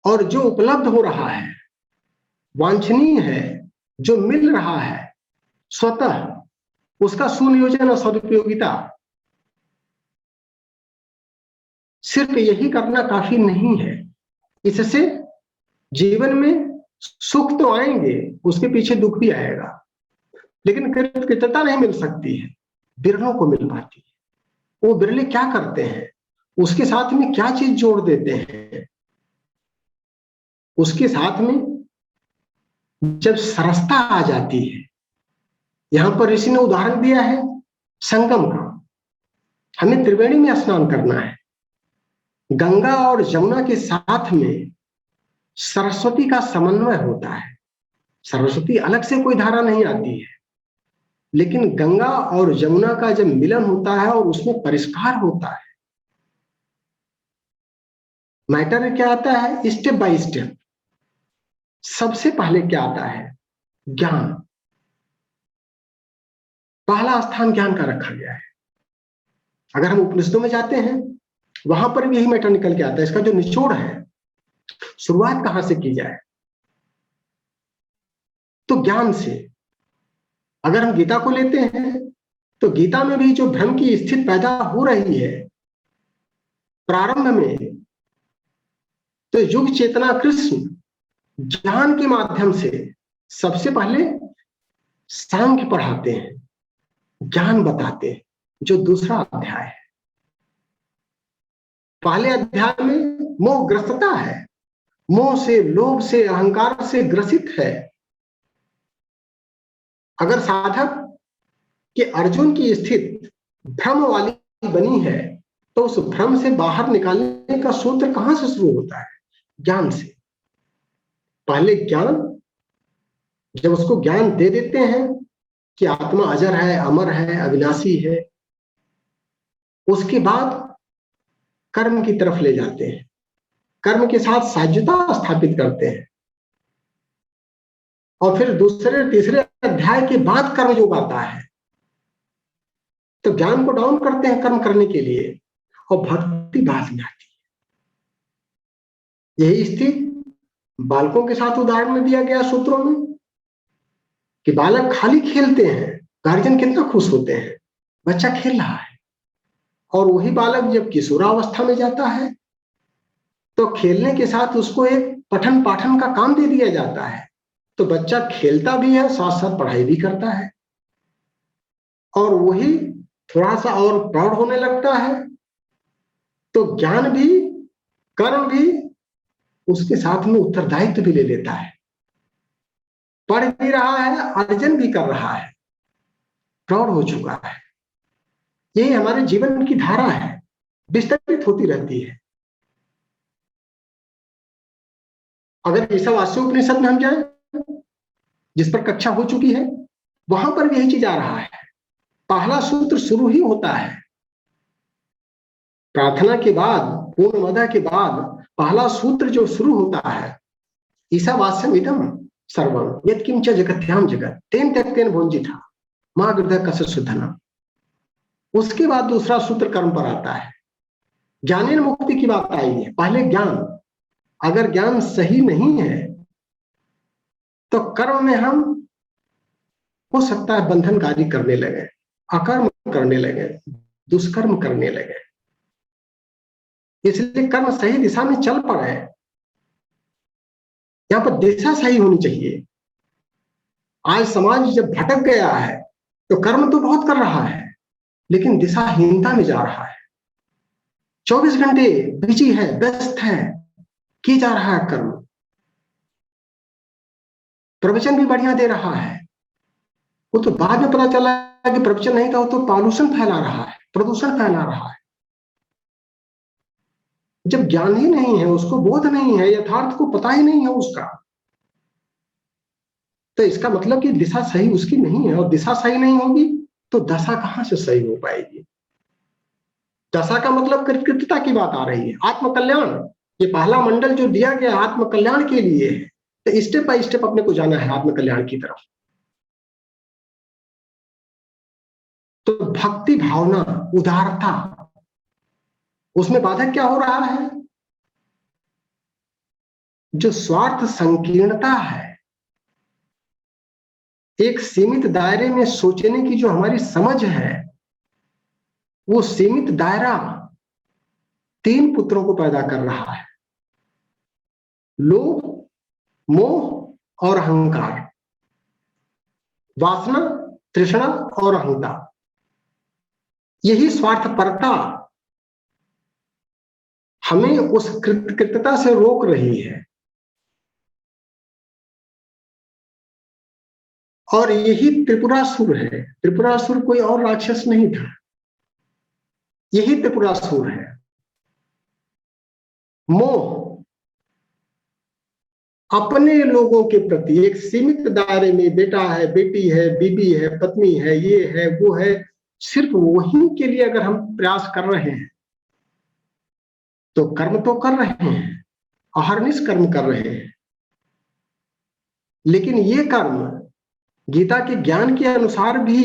और जो उपलब्ध हो रहा है वांछनीय है, जो मिल रहा है स्वतः उसका सुनियोजन और सदुपयोगिता। सिर्फ यही करना काफी नहीं है। इससे जीवन में सुख तो आएंगे, उसके पीछे दुख भी आएगा, लेकिन कृतज्ञता नहीं मिल सकती है, बिरलों को मिल पाती है। वो बिरले क्या करते हैं, उसके साथ में क्या चीज जोड़ देते हैं, उसके साथ में जब सरसता आ जाती है। यहां पर ऋषि ने उदाहरण दिया है संगम का। हमें त्रिवेणी में स्नान करना है, गंगा और यमुना के साथ में सरस्वती का समन्वय होता है। सरस्वती अलग से कोई धारा नहीं आती है, लेकिन गंगा और यमुना का जब मिलन होता है और उसमें परिष्कार होता है, मैटर क्या आता है, स्टेप बाय स्टेप। सबसे पहले क्या आता है, ज्ञान। पहला स्थान ज्ञान का रखा गया है। अगर हम उपनिषदों में जाते हैं वहां पर भी यही मैटर निकल के आता है। इसका जो निचोड़ है, शुरुआत कहां से की जाए, तो ज्ञान से। अगर हम गीता को लेते हैं तो गीता में भी जो भ्रम की स्थिति पैदा हो रही है प्रारंभ में, तो युग चेतना कृष्ण ज्ञान के माध्यम से सबसे पहले सांख्य पढ़ाते हैं, ज्ञान बताते हैं, जो दूसरा अध्याय है। पहले अध्याय में मोहग्रस्तता है, मोह से, लोभ से, अहंकार से ग्रसित है। अगर साधक के अर्जुन की स्थिति भ्रम वाली बनी है तो उस भ्रम से बाहर निकालने का सूत्र कहां से शुरू होता है? ज्ञान से। पहले ज्ञान, जब उसको ज्ञान दे देते हैं कि आत्मा अजर है, अमर है, अविनाशी है, उसके बाद कर्म की तरफ ले जाते हैं, कर्म के साथ साझ्यता स्थापित करते हैं, और फिर दूसरे तीसरे अध्याय के बाद कर्म योग आता है। तो ज्ञान को डाउन करते हैं कर्म करने के लिए, और भक्ति बाद में आती है। यही स्थिति बालकों के साथ उदाहरण में दिया गया सूत्रों में, कि बालक खाली खेलते हैं, गार्जियन कितना खुश होते हैं, बच्चा खेल रहा है। और वही बालक जब किशोरावस्था में जाता है तो खेलने के साथ उसको एक पठन पाठन का काम दे दिया जाता है, तो बच्चा खेलता भी है, साथ साथ पढ़ाई भी करता है, और वही थोड़ा सा और प्रौढ़ होने लगता है तो ज्ञान भी, कर्म भी, उसके साथ में उत्तरदायित्व भी ले लेता है, पढ़ भी रहा है, अर्जन भी कर रहा है, प्रौढ़ हो चुका है। यही हमारे जीवन की धारा है, विस्तृत होती रहती है। अगर ईशावास्योपनिषद में हम जाएं, जिस पर कक्षा हो चुकी है, वहां पर भी यही चीज आ रहा है। पहला सूत्र शुरू ही होता है प्रार्थना के बाद, पूर्णमदः के बाद पहला सूत्र जो शुरू होता है, ईशावास्यम इदम सर्वम यत्किंच जगत्याम जगत तेन त्यक्तेन भुंजिता मां हृदय कस्य शुद्धना। उसके बाद दूसरा सूत्र कर्म पर आता है। ज्ञानेन मुक्ति की बात आई है, पहले ज्ञान। अगर ज्ञान सही नहीं है तो कर्म में हम हो सकता है बंधनकारी करने लगे, अकर्म करने लगे, दुष्कर्म करने लगे। इसलिए कर्म सही दिशा में चल पड़े, यहां पर दिशा सही होनी चाहिए। आज समाज जब भटक गया है तो कर्म तो बहुत कर रहा है, लेकिन दिशाहीनता में जा रहा है। 24 घंटे बिजी है, व्यस्त है, किया जा रहा है कर्म, प्रवचन भी बढ़िया दे रहा है, वो तो बाद में पता चला कि प्रवचन नहीं था, वो तो पॉल्यूशन फैला रहा है, प्रदूषण फैला रहा है। जब ज्ञान ही नहीं है, उसको बोध नहीं है, यथार्थ को पता ही नहीं है उसका, तो इसका मतलब कि दिशा सही उसकी नहीं है, और दिशा सही नहीं होगी तो दशा कहां से सही हो पाएगी। दशा का मतलब कृतकृत्यता की बात आ रही है, आत्मकल्याण। ये पहला मंडल जो दिया गया आत्मकल्याण के लिए है, तो स्टेप बाय स्टेप अपने को जाना है आत्मकल्याण की तरफ। तो भक्ति भावना, उदारता, उसमें बाधक क्या हो रहा है? जो स्वार्थ संकीर्णता है, एक सीमित दायरे में सोचने की जो हमारी समझ है, वो सीमित दायरा 3 पुत्रों को पैदा कर रहा है, लोभ, मोह और अहंकार, वासना, तृष्णा और अहंता। यही स्वार्थपरता हमें उस कृतकृत्यता से रोक रही है, और यही त्रिपुरासुर है। त्रिपुरासुर कोई और राक्षस नहीं था, यही त्रिपुरासुर है। मोह, अपने लोगों के प्रति एक सीमित दायरे में, बेटा है, बेटी है, बीबी है, पत्नी है, ये है, वो है, सिर्फ वही के लिए अगर हम प्रयास कर रहे हैं तो कर्म तो कर रहे हैं, अहर्निश कर्म कर रहे हैं, लेकिन ये कर्म गीता के ज्ञान के अनुसार भी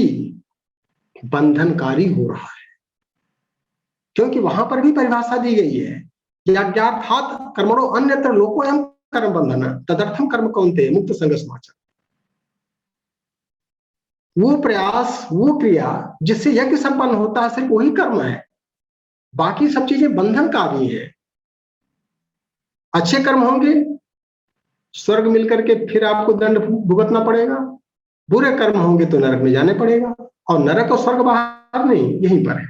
बंधनकारी हो रहा है, क्योंकि वहां पर भी परिभाषा दी गई है कि अज्ञार्थात् कर्मणो अन्यत्र लोकोऽयं कर्म बंधन तदर्थम कर्म कौन्तेय मुक्त संग समाचार। वो प्रयास, वो क्रिया जिससे यज्ञ संपन्न होता है, सिर्फ वही कर्म है, बाकी सब चीजें बंधनकारी है। अच्छे कर्म होंगे, स्वर्ग मिलकर के फिर आपको दंड भुगतना पड़ेगा, बुरे कर्म होंगे तो नरक में जाने पड़ेगा, और नरक और स्वर्ग बाहर नहीं, यहीं पर है।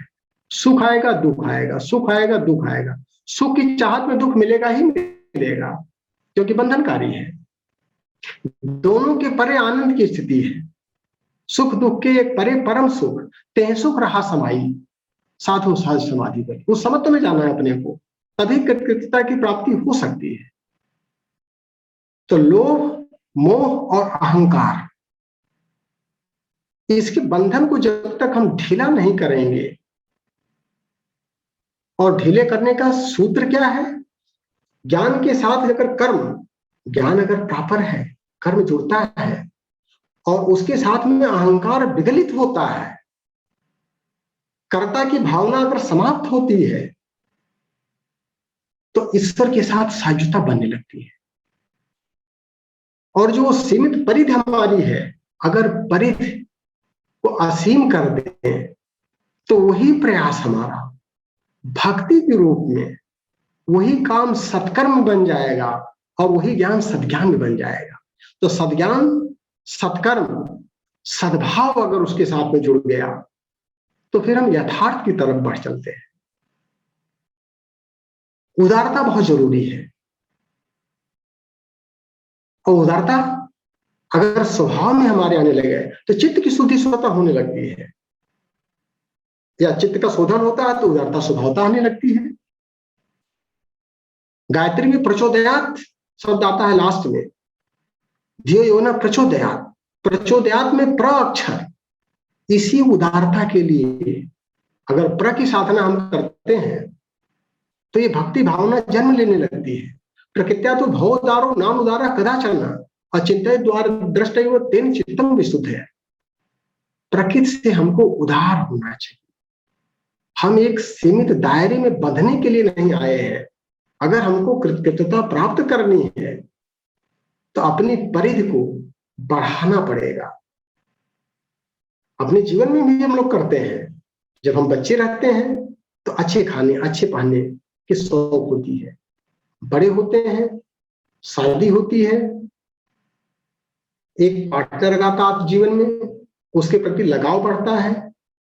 सुख आएगा, दुख आएगा, सुख आएगा, दुख आएगा। सुख की चाहत में दुख मिलेगा ही मिलेगा, क्योंकि बंधनकारी है। दोनों के परे आनंद की स्थिति है, सुख दुख के एक परे परम सुख, तेह सुख रहा समाई, साधो सहज समाधि बल, उस समत्व में जाना है अपने को, तभी कृतकृत्यता की प्राप्ति हो सकती है। तो लोभ, मोह और अहंकार, इसके बंधन को जब तक हम ढीला नहीं करेंगे, और ढीले करने का सूत्र क्या है? ज्ञान के साथ अगर कर्म, ज्ञान अगर प्रॉपर है, कर्म जुड़ता है और उसके साथ में अहंकार विगलित होता है, कर्ता की भावना अगर समाप्त होती है, तो ईश्वर के साथ साझुता बनने लगती है। और जो सीमित परिधि हमारी है, अगर परिधि को असीम कर दें, तो वही प्रयास हमारा भक्ति के रूप में, वही काम सत्कर्म बन जाएगा और वही ज्ञान सद्ज्ञान बन जाएगा। तो सद्ज्ञान, सत्कर्म, सद्भाव अगर उसके साथ में जुड़ गया, तो फिर हम यथार्थ की तरफ बढ़ चलते हैं। उदारता बहुत जरूरी है, और उदारता अगर स्वभाव में हमारे आने लगे तो चित्त की शुद्धि स्वतः होने लगती है, या चित्त का शोधन होता है तो उदारता स्वभावता आने लगती है। गायत्री में प्रचोदयात शब्द आता है लास्ट में, धियो यो न प्रचोदयात, प्रचोदयात में प्र अक्षर, इसी उदारता के लिए अगर प्र की साधना हम करते हैं तो ये भक्ति भावना जन्म लेने लगती है। प्रकृत्या तो भवोदारो नाम उदारा कदाचन अचिंत्य द्वार दृष्ट तेन चित्तम विशुद्ध है। प्रकृति से हमको उदार होना चाहिए। हम एक सीमित दायरे में बंधने के लिए नहीं आए हैं। अगर हमको कृतकृत्यता प्राप्त करनी है तो अपनी परिधि को बढ़ाना पड़ेगा। अपने जीवन में भी हम लोग करते हैं। जब हम बच्चे रहते हैं तो अच्छे खाने, अच्छे पहनने की शौक होती है। बड़े होते हैं, शादी होती है, एक पार्टनर लगाता आप जीवन में, उसके प्रति लगाव बढ़ता है,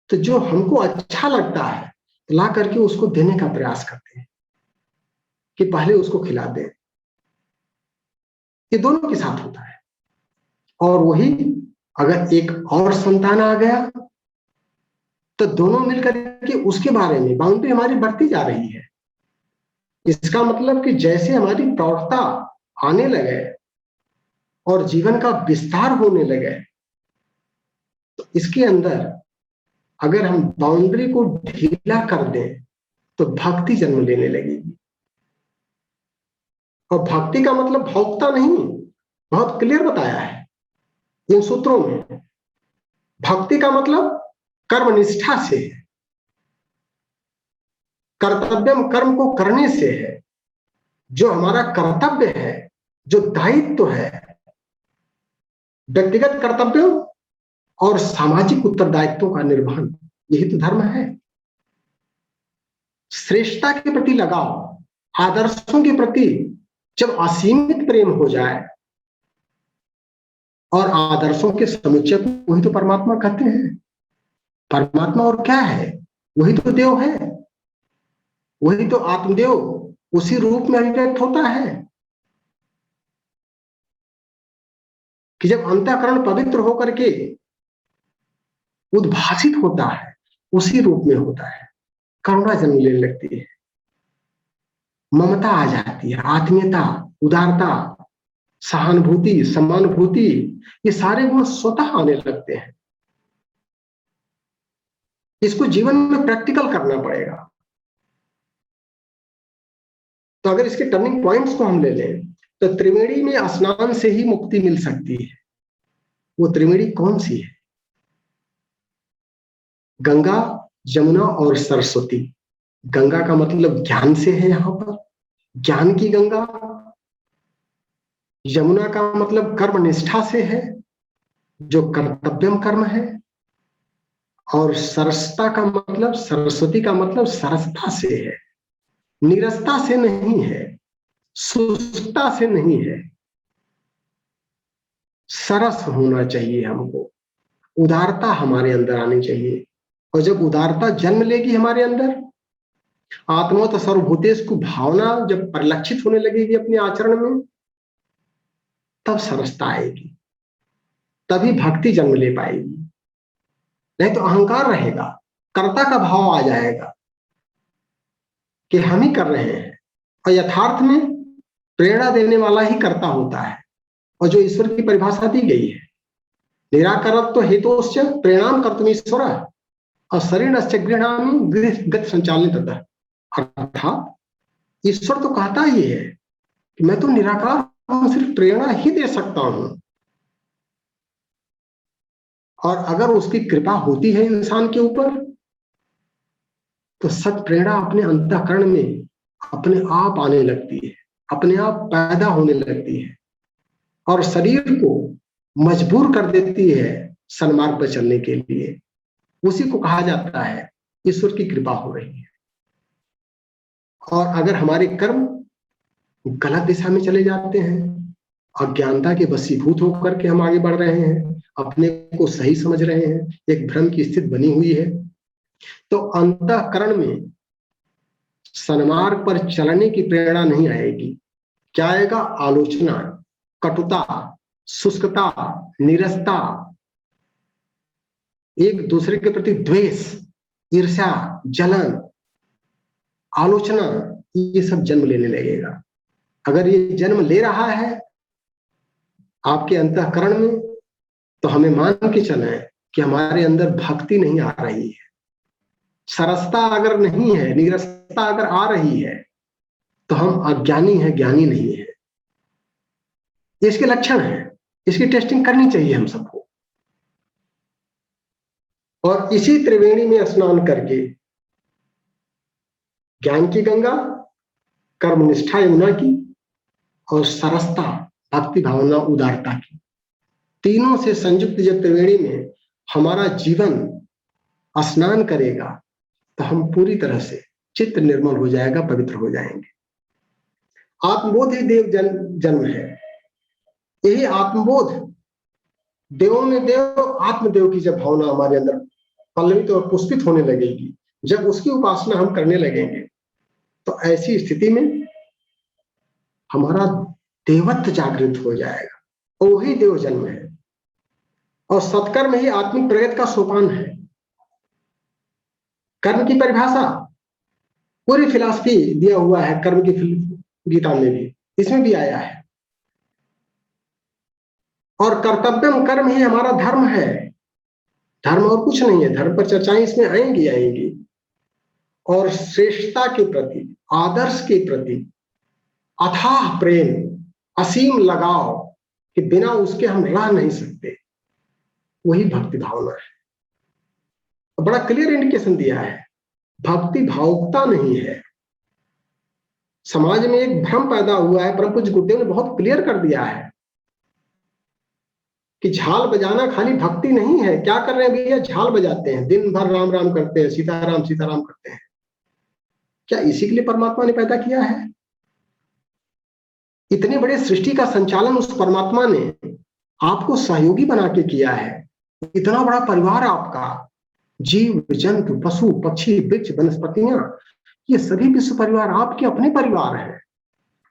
तो जो हमको अच्छा लगता है ला करके उसको देने का प्रयास करते हैं कि पहले उसको खिला दें। ये दोनों के साथ होता है। और वही अगर एक और संतान आ गया तो दोनों मिलकर के उसके बारे में बाउंड्री हमारी बढ़ती जा रही है। इसका मतलब कि जैसे हमारी प्रौढ़ता आने लगे और जीवन का विस्तार होने लगे, तो इसके अंदर अगर हम बाउंड्री को ढीला कर दें तो भक्ति जन्म लेने लगेगी। और भक्ति का मतलब भौकता नहीं, बहुत क्लियर बताया है इन सूत्रों में। भक्ति का मतलब कर्मनिष्ठा से है, कर्तव्यम कर्म को करने से है। जो हमारा कर्तव्य है, जो दायित्व है, व्यक्तिगत कर्तव्य और सामाजिक उत्तरदायित्वों का निर्वहन, यही तो धर्म है। श्रेष्ठता के प्रति लगाव, आदर्शों के प्रति जब असीमित प्रेम हो जाए, और आदर्शों के समुच्चय को वही तो परमात्मा कहते हैं। परमात्मा और क्या है? वही तो देव है, वही तो आत्मदेव उसी रूप में अभिव्यक्त होता है कि जब अंतःकरण पवित्र होकर के उद्भासित होता है, उसी रूप में होता है। करुणा जन्म लेने लगती है, ममता आ जाती है, आत्मीयता, उदारता, सहानुभूति, समानुभूति, ये सारे गुण स्वतः आने लगते हैं। इसको जीवन में प्रैक्टिकल करना पड़ेगा। तो अगर इसके टर्निंग पॉइंट्स को हम ले लें तो त्रिवेणी में स्नान से ही मुक्ति मिल सकती है। वो त्रिवेणी कौन सी है? गंगा, यमुना और सरस्वती। गंगा का मतलब ज्ञान से है, यहां पर ज्ञान की गंगा। यमुना का मतलब कर्म निष्ठा से है, जो कर्तव्यम कर्म है। और सरसता का मतलब, सरस्वती का मतलब सरसता से है, निरसता से नहीं है, सुस्तता से नहीं है। सरस होना चाहिए हमको, उदारता हमारे अंदर आनी चाहिए। और जब उदारता जन्म लेगी हमारे अंदर, आत्मवत सर्वभूतेषु को भावना जब परिलक्षित होने लगेगी अपने आचरण में, तब सरसता आएगी, तभी भक्ति जन्म ले पाएगी। नहीं तो अहंकार रहेगा, कर्ता का भाव आ जाएगा कि हम ही कर रहे हैं, और यथार्थ में प्रेरणा देने वाला ही कर्ता होता है। और जो ईश्वर की परिभाषा दी गई है, निराकरत्व हेतुश्च प्रेरणाम कर्तुमीश्वर और शरीरश्च गृह्णामि गृहगत संचालित, अर्थात ईश्वर तो कहता ही है कि मैं तो निराकार हूं, सिर्फ प्रेरणा ही दे सकता हूं। और अगर उसकी कृपा होती है इंसान के ऊपर, तो सत प्रेरणा अपने अंतःकरण में अपने आप आने लगती है, अपने आप पैदा होने लगती है और शरीर को मजबूर कर देती है सन्मार्ग पर चलने के लिए। उसी को कहा जाता है ईश्वर की कृपा हो रही है। और अगर हमारे कर्म गलत दिशा में चले जाते हैं, अज्ञानता के वशीभूत होकर के हम आगे बढ़ रहे हैं, अपने को सही समझ रहे हैं, एक भ्रम की स्थिति बनी हुई है, तो अंतःकरण में सन्मार्ग पर चलने की प्रेरणा नहीं आएगी। क्या आएगा? आलोचना, कटुता, शुष्कता, नीरसता, एक दूसरे के प्रति द्वेष, ईर्ष्या, जलन, आलोचना, ये सब जन्म लेने लगेगा। अगर ये जन्म ले रहा है आपके अंतःकरण में, तो हमें मान के चलें कि हमारे अंदर भक्ति नहीं आ रही है। सरसता अगर नहीं है, नीरसता अगर आ रही है, तो हम अज्ञानी हैं, ज्ञानी नहीं है। इसके लक्षण हैं, इसकी टेस्टिंग करनी चाहिए हम सबको। और इसी त्रिवेणी में स्नान करके ज्ञान की गंगा, कर्मनिष्ठा यमुना की, और सरसता भक्ति भावना उदारता की, तीनों से संयुक्त जब त्रिवेणी में हमारा जीवन स्नान करेगा, तो हम पूरी तरह से चित्त निर्मल हो जाएगा, पवित्र हो जाएंगे। आत्मबोध ही देव जन्म है। यही आत्मबोध, देवों में देव, आत्मदेव की जब भावना हमारे अंदर पल्लवित और पुष्पित होने लगेगी, जब उसकी उपासना हम करने लगेंगे, तो ऐसी स्थिति में हमारा देवत्व जागृत हो जाएगा, और वही देव जन्म है। और सत्कर्म ही आत्मिक प्रगति का सोपान है। कर्म की परिभाषा पूरी फिलॉसफी दिया हुआ है, कर्म की गीता में भी, इसमें भी आया है। और कर्तव्यम कर्म ही हमारा धर्म है, धर्म और कुछ नहीं है। धर्म पर चर्चाएं इसमें आएंगी। और श्रेष्ठता के प्रति, आदर्श के प्रति अथाह प्रेम, असीम लगाव कि बिना उसके हम रह नहीं सकते, वही भक्ति भावना है। बड़ा क्लियर इंडिकेशन दिया है, भक्ति भावुकता नहीं है। समाज में एक भ्रम पैदा हुआ है, परम पूज्य गुरुदेव ने बहुत क्लियर कर दिया है कि झाल बजाना खाली भक्ति नहीं है। क्या कर रहे हैं भैया? झाल बजाते हैं, दिन भर राम राम करते हैं, सीताराम सीताराम करते हैं। क्या इसी के लिए परमात्मा ने पैदा किया है? इतने बड़े सृष्टि का संचालन उस परमात्मा ने आपको सहयोगी बना के किया है। इतना बड़ा परिवार आपका, जीव जंतु पशु पक्षी वृक्ष वनस्पतियां, ये सभी विश्व परिवार आपके अपने परिवार हैं।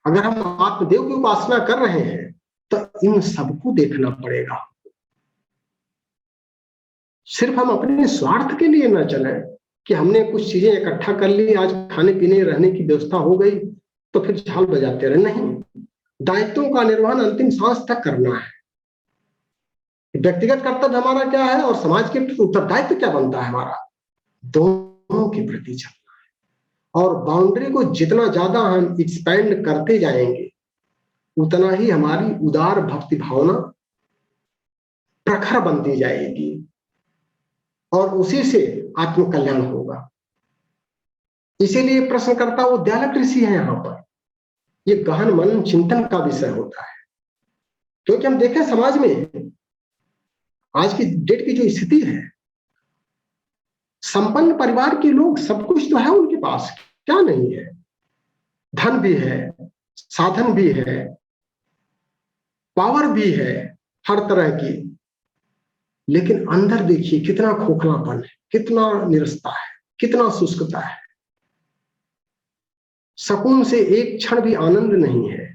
अगर हम आत्मदेव की उपासना कर रहे हैं, तो इन सबको देखना पड़ेगा। सिर्फ हम अपने स्वार्थ के लिए न चलें कि हमने कुछ चीजें इकट्ठा कर ली, आज खाने पीने रहने की व्यवस्था हो गई, तो फिर झाल बजाते रहे। नहीं, दायित्वों का निर्वहन अंतिम सांस तक करना है। व्यक्तिगत कर्तव्य हमारा क्या है और समाज के उत्तरदायित्व क्या बनता है हमारा, दोनों के प्रति चलना है। और बाउंड्री को जितना ज्यादा हम एक्सपेंड करते जाएंगे, उतना ही हमारी उदार भक्ति भावना प्रखर बनती जाएगी, और उसी से आत्म कल्याण होगा। इसीलिए प्रश्नकर्ता वो दयालक ऋषि है। यहाँ पर ये गहन मनन चिंतन का विषय होता है, क्योंकि हम देखें समाज में आज की डेट की जो स्थिति है, संपन्न परिवार के लोग सब कुछ तो है उनके पास, क्या नहीं है? धन भी है, साधन भी है, पावर भी है हर तरह की, लेकिन अंदर देखिए कितना खोखलापन है, कितना निरसता है, कितना शुष्कता है। सुकून से एक क्षण भी आनंद नहीं है,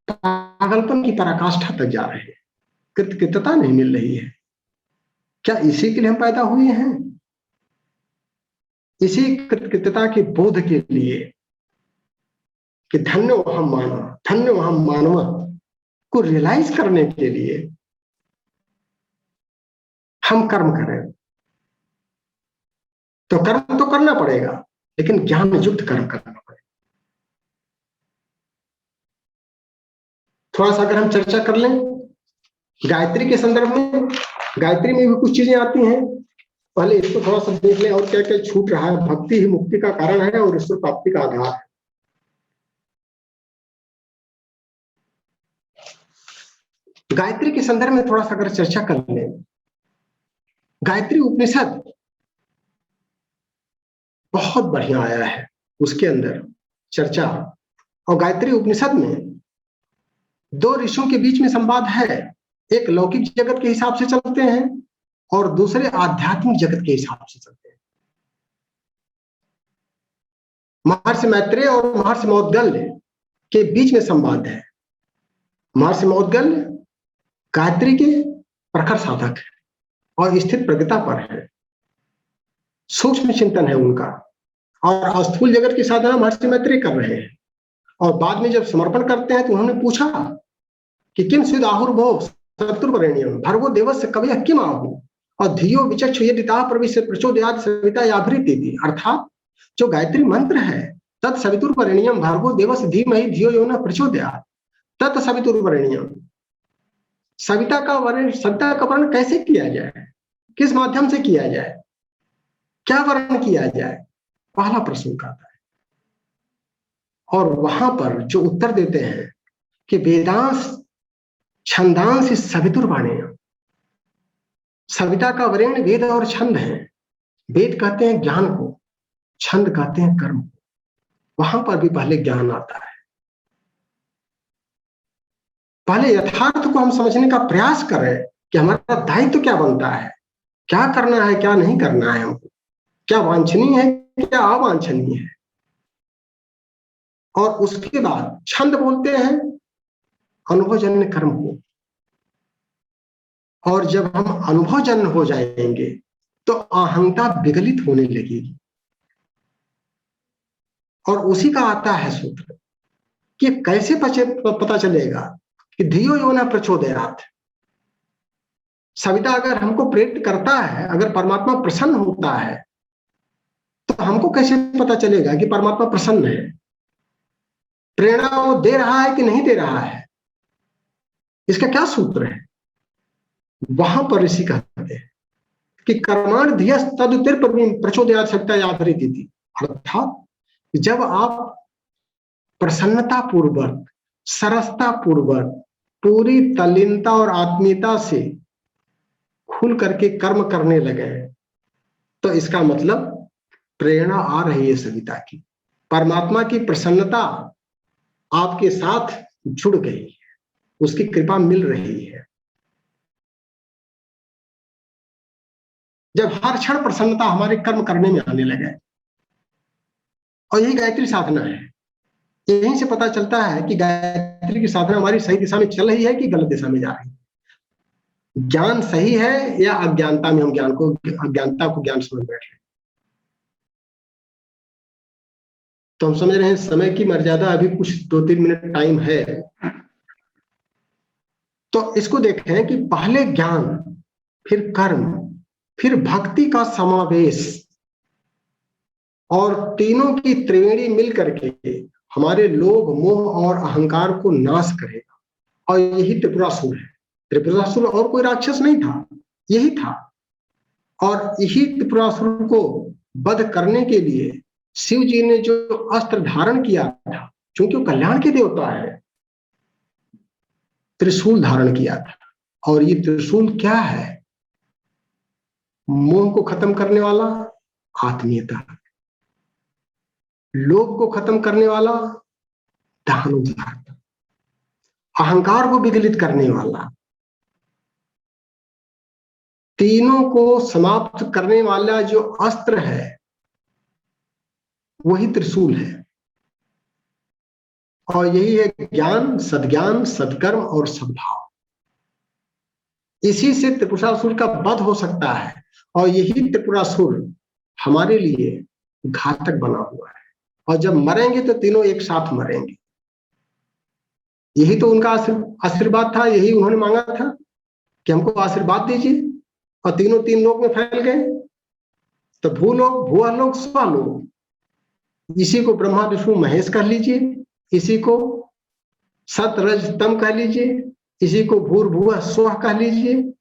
पागलपन की पराकाष्ठा तक जा रहे हैं, कृतज्ञता नहीं मिल रही है। क्या इसी के लिए हम पैदा हुए हैं? इसी कृतज्ञता के बोध के लिए कि धन्य हम मानव, धन्य हम मानव को रियलाइज करने के लिए हम कर्म करें। तो कर्म तो करना पड़ेगा, लेकिन ज्ञान युक्त कर्म करना पड़ेगा। थोड़ा सा अगर हम चर्चा कर लें गायत्री के संदर्भ में, गायत्री में भी कुछ चीजें आती हैं, पहले इसको थोड़ा सा देख लें और क्या क्या छूट रहा है। भक्ति ही मुक्ति का कारण है और ईश्वर प्राप्ति का आधार है। गायत्री के संदर्भ में थोड़ा सा अगर चर्चा कर लें, गायत्री उपनिषद बहुत बढ़िया आया है, उसके अंदर चर्चा। और गायत्री उपनिषद में दो ऋषियों के बीच में संवाद है, एक लौकिक जगत के हिसाब से चलते हैं और दूसरे आध्यात्मिक जगत के हिसाब से चलते हैं। महर्षि मैत्रेय और महर्षि मौद्गल्य के बीच में संवाद है। महर्षि मौद्गल्य गायत्री के प्रखर साधक है और स्थित प्रज्ञता पर है, सूक्ष्म चिंतन है उनका, और स्थूल जगत की साधना महर्षि मैत्रेय कर रहे हैं। और बाद में जब समर्पण करते हैं तो उन्होंने पूछा कि किम स्विदाहुर्भो शत्रुवरेण्यम भर्गो देवस्य कवयः किम आहु और धियो विचक्षु यदिताः प्रविश्य प्रचोदयात् सविता याभृति। अर्थात जो गायत्री मंत्र है तत् सवितुर्वरेण्यम भर्गो देवस्य धीमहि धियो यो न प्रचोदयात् तत् सवितुर्वरेण्यम। सविता का वर्ण कैसे किया जाए, किस माध्यम से किया जाए, क्या वर्ण किया जाए, पहला प्रश्न उठाता है। और वहां पर जो उत्तर देते हैं कि वेदांश छंदांश सवितुर्वाणी, सविता का वरेण्य वेद और छंद है। वेद कहते हैं ज्ञान को, छंद कहते हैं कर्म को। वहां पर भी पहले ज्ञान आता है। पहले यथार्थ को हम समझने का प्रयास करें कि हमारा दायित्व क्या बनता है, क्या करना है, क्या नहीं करना है, हमको क्या वांछनीय है, क्या अवांछनीय है। और उसके बाद छंद बोलते हैं अनुभवजन्य कर्म को। और जब हम अनुभवजन्य हो जाएंगे तो अहंता विगलित होने लगेगी। और उसी का आता है सूत्र कि कैसे पता चलेगा कि धियो यो न प्रचोदयात्। सविता अगर हमको प्रेरित करता है, अगर परमात्मा प्रसन्न होता है, तो हमको कैसे पता चलेगा कि परमात्मा प्रसन्न है? प्रेरणा वो दे रहा है कि नहीं दे रहा है, इसका क्या सूत्र है? वहां पर ऋषि कहते हैं कि कर्माण धियस् तदुत्तर प्रचोदयात् सविता याभृति। अर्थात जब आप प्रसन्नता पूर्वक, सरसता पूर्वक, पूरी तल्लीनता और आत्मीयता से खुल करके कर्म करने लगे, तो इसका मतलब प्रेरणा आ रही है सविता की, परमात्मा की प्रसन्नता आपके साथ जुड़ गई है, उसकी कृपा मिल रही है। जब हर क्षण प्रसन्नता हमारे कर्म करने में आने लगे, और यही गायत्री साधना है। यहीं से पता चलता है कि गायत्री की साधना हमारी सही दिशा में चल रही है कि गलत दिशा में जा रही है। ज्ञान सही है या अज्ञानता में हम अज्ञानता को ज्ञान समझ बैठे। तो हम समझ रहे हैं समय की मर्यादा, अभी कुछ 2-3 मिनट टाइम है। तो इसको देखें कि पहले ज्ञान, फिर कर्म, फिर भक्ति का समावेश, और तीनों की त्रिवेणी मिल करके हमारे लोभ, मोह और अहंकार को नाश करेगा। और यही त्रिपुरासुर है। त्रिपुरासुर और कोई राक्षस नहीं था, यही था। और यही त्रिपुरासुर को वध करने के लिए शिव जी ने जो अस्त्र धारण किया था, क्योंकि वो कल्याण के देवता है, त्रिशूल धारण किया था। और ये त्रिशूल क्या है? मोह को खत्म करने वाला आत्मीयता, लोभ को खत्म करने वाला दान उदारता, अहंकार को विगलित करने वाला, तीनों को समाप्त करने वाला जो अस्त्र है वही त्रिशूल है। और यही है ज्ञान, सद्ज्ञान, सत्कर्म और सद्भाव। इसी से त्रिपुरासुर का वध हो सकता है। और यही त्रिपुरासुर हमारे लिए घातक बना हुआ है, और जब मरेंगे तो तीनों एक साथ मरेंगे। यही तो उनका आशीर्वाद था, यही उन्होंने मांगा था कि हमको आशीर्वाद दीजिए, और तीनों तीन लोक में फैल गए। तो भूलोक, भुवलोक, स्वलोक, इसी को ब्रह्मा विष्णु महेश कह लीजिए, इसी को सत रज तम कह लीजिए, इसी को भूर्भुवः स्वः कह लीजिए।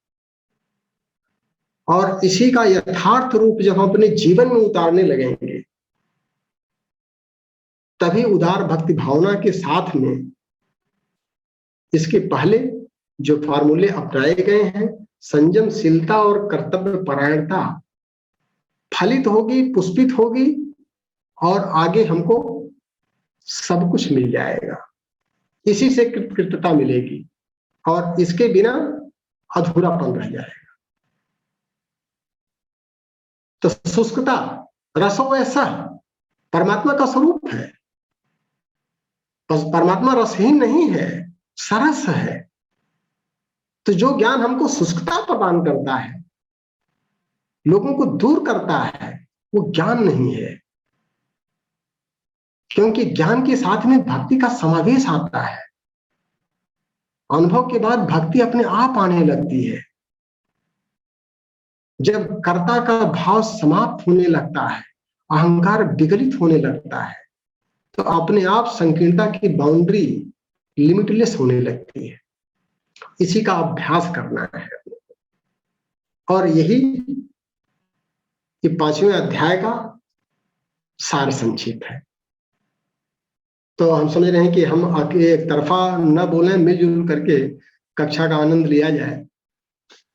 और इसी का यथार्थ रूप जब हम अपने जीवन में उतारने लगेंगे, तभी उदार भक्ति भावना के साथ में इसके पहले जो फार्मूले अपनाए गए हैं, संयमशीलता और कर्तव्य परायणता फलित होगी, पुष्पित होगी, और आगे हमको सब कुछ मिल जाएगा। इसी से कृतज्ञता मिलेगी, और इसके बिना अधूरापन रह जाएगा। तो शुष्कता, रसो ऐसा परमात्मा का स्वरूप है। परमात्मा रसहीन नहीं है, सरस है। तो जो ज्ञान हमको शुष्कता प्रदान करता है, लोगों को दूर करता है, वो ज्ञान नहीं है। क्योंकि ज्ञान के साथ में भक्ति का समावेश आता है। अनुभव के बाद भक्ति अपने आप आने लगती है। जब कर्ता का भाव समाप्त होने लगता है, अहंकार विगलित होने लगता है, तो अपने आप संकीर्णता की बाउंड्री लिमिटलेस होने लगती है। इसी का अभ्यास करना है, और यही ये 5वें अध्याय का सार संक्षिप्त है। तो हम समझ रहे हैं कि हम एक तरफा न बोलें, मिलजुल करके कक्षा का आनंद लिया जाए।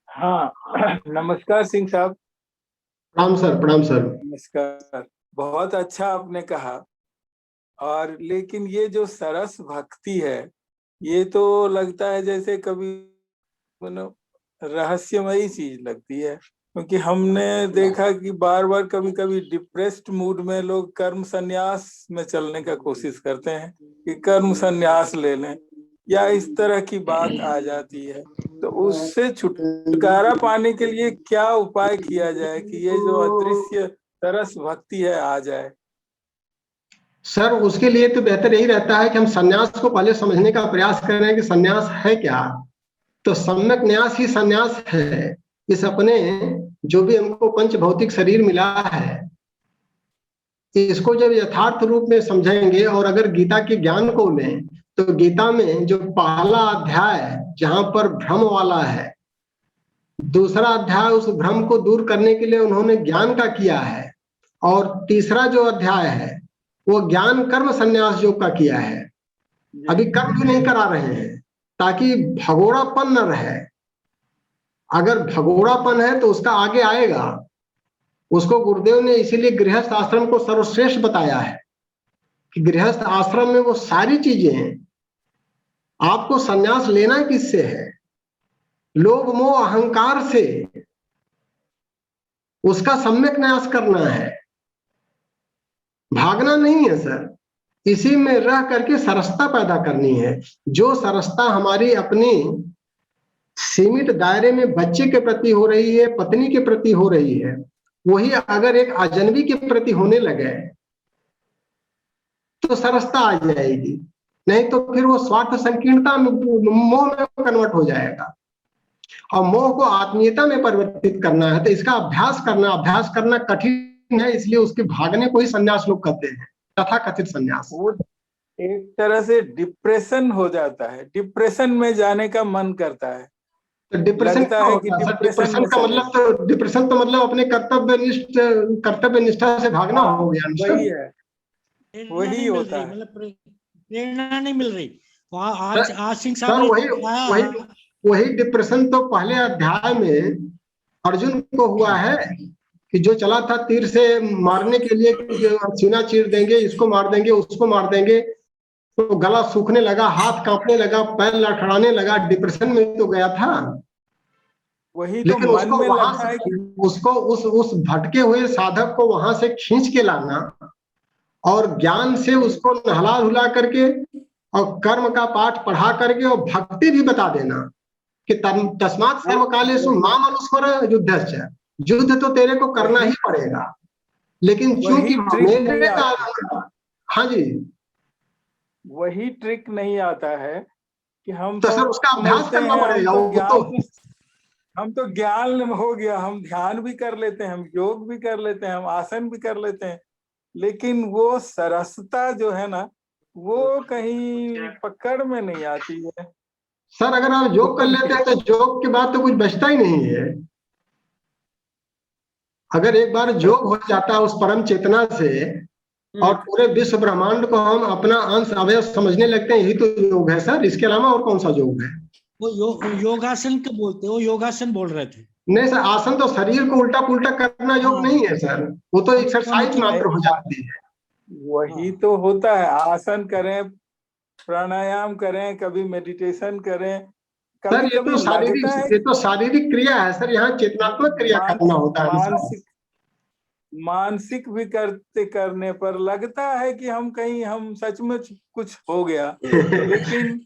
हाँ, नमस्कार सिंह साहब। प्रणाम सर, प्रणाम सर। नमस्कार। बहुत अच्छा आपने कहा। और लेकिन ये जो सरस भक्ति है, ये तो लगता है जैसे कभी रहस्यमयी चीज लगती है, क्योंकि हमने देखा कि बार बार कभी कभी डिप्रेस्ड मूड में लोग कर्म संन्यास में चलने का कोशिश करते हैं कि कर्म संन्यास ले लें, या इस तरह की बात आ जाती है। तो उससे छुटकारा पाने के लिए क्या उपाय किया जाए कि ये जो अदृश्य तरस भक्ति है आ जाए? सर, उसके लिए तो बेहतर यही रहता है कि हम सन्यास को पहले समझने का प्रयास करें कि सन्यास है क्या। तो सम्यक न्यास ही सन्यास है। इस अपने जो भी हमको पंच भौतिक शरीर मिला है, इसको जब यथार्थ रूप में समझेंगे, और अगर गीता के ज्ञान को लें, तो गीता में जो पहला अध्याय जहां पर भ्रम वाला है, दूसरा अध्याय उस भ्रम को दूर करने के लिए उन्होंने ज्ञान का किया है, और तीसरा जो अध्याय है वो ज्ञान कर्म संन्यास योग का किया है। अभी कर्म भी नहीं करा रहे हैं ताकि भगोड़ापन न रहे। अगर भगोड़ापन है तो उसका आगे आएगा। उसको गुरुदेव ने इसीलिए गृहस्थ आश्रम को सर्वश्रेष्ठ बताया है कि गृहस्थ आश्रम में वो सारी चीजें हैं। आपको संन्यास लेना किससे है? लोभ मोह अहंकार से। उसका सम्यक न्यास करना है, भागना नहीं है सर। इसी में रह करके सरसता पैदा करनी है। जो सरसता हमारी अपनी सीमित दायरे में बच्चे के प्रति हो रही है, पत्नी के प्रति हो रही है, वही अगर एक अजनबी के प्रति होने लगे तो सरसता आ जाएगी। नहीं तो फिर वो स्वार्थ संकीर्णता में, मोह में कन्वर्ट हो जाएगा। और मोह को आत्मीयता में परिवर्तित करना है तो इसका अभ्यास करना कठिन है। इसलिए उसके भागने को ही संन्यास लोग कहते हैं, तथा कथित संन्यास। वो एक तरह से डिप्रेशन हो जाता है, डिप्रेशन में जाने का मन करता है। तो डिप्रेशन लगता है कि डिप्रेशन का मतलब तो डिप्रेशन तो मतलब अपने कर्तव्य निष्ठा से भागना हो गया। वही है, वही होता है। मतलब प्रेरणा नहीं मिल रही। आज सिंह साहब सर, वही डिप्रेशन तो पहले अध्याय में अर्जुन को हुआ है कि जो चला था तीर से मारने के लिए, सीना चीर देंगे, इसको मार देंगे, उसको मार देंगे, तो गला सूखने लगा, हाथ कांपने लगा, पैर लड़खड़ाने लगा, डिप्रेशन में तो गया था। वही लेकिन तो उसको वहां से, उसको उस भटके हुए साधक को वहां से खींच के लाना और ज्ञान से उसको नहला धुला करके और कर्म का पाठ पढ़ा करके और भक्ति भी बता देना कि तस्मात् सर्वकालेषु मां अनुस्मर युद्धश्च। युद्ध तो तेरे को करना ही पड़ेगा। लेकिन चूंकि वही ट्रिक नहीं हाँ जी, वही ट्रिक नहीं आता है कि हम तो सर उसका अभ्यास समझते करना हैं, पड़ेगा। हम तो ज्ञान हो गया, हम ध्यान भी कर लेते हैं, हम योग भी कर लेते हैं, हम आसन भी कर लेते हैं, लेकिन वो सरसता जो है ना, वो कहीं पकड़ में नहीं आती है। सर अगर आप योग कर लेते हैं तो योग के बाद तो कुछ बचता ही नहीं है। अगर एक बार योग हो जाता है उस परम चेतना से और पूरे विश्व ब्रह्मांड को हम अपना अंश अवयव समझने लगते हैं, यही तो योग है सर। इसके अलावा और कौन सा योग है? वो योगासन के बोलते, वो योगासन बोल रहे थे। नहीं सर, आसन तो शरीर को उल्टा पुल्टा करना योग नहीं है सर, वो तो एक्सरसाइज मात्र हो जाती है। वही तो होता है, आसन करें, प्राणायाम करें, कभी मेडिटेशन करें, सर कभी कभी लगता है ये तो शारीरिक क्रिया है सर, यहाँ चेतनात्मक क्रिया करना होता है। मानसिक भी करने पर लगता है कि हम सचमुच कुछ हो गया, लेकिन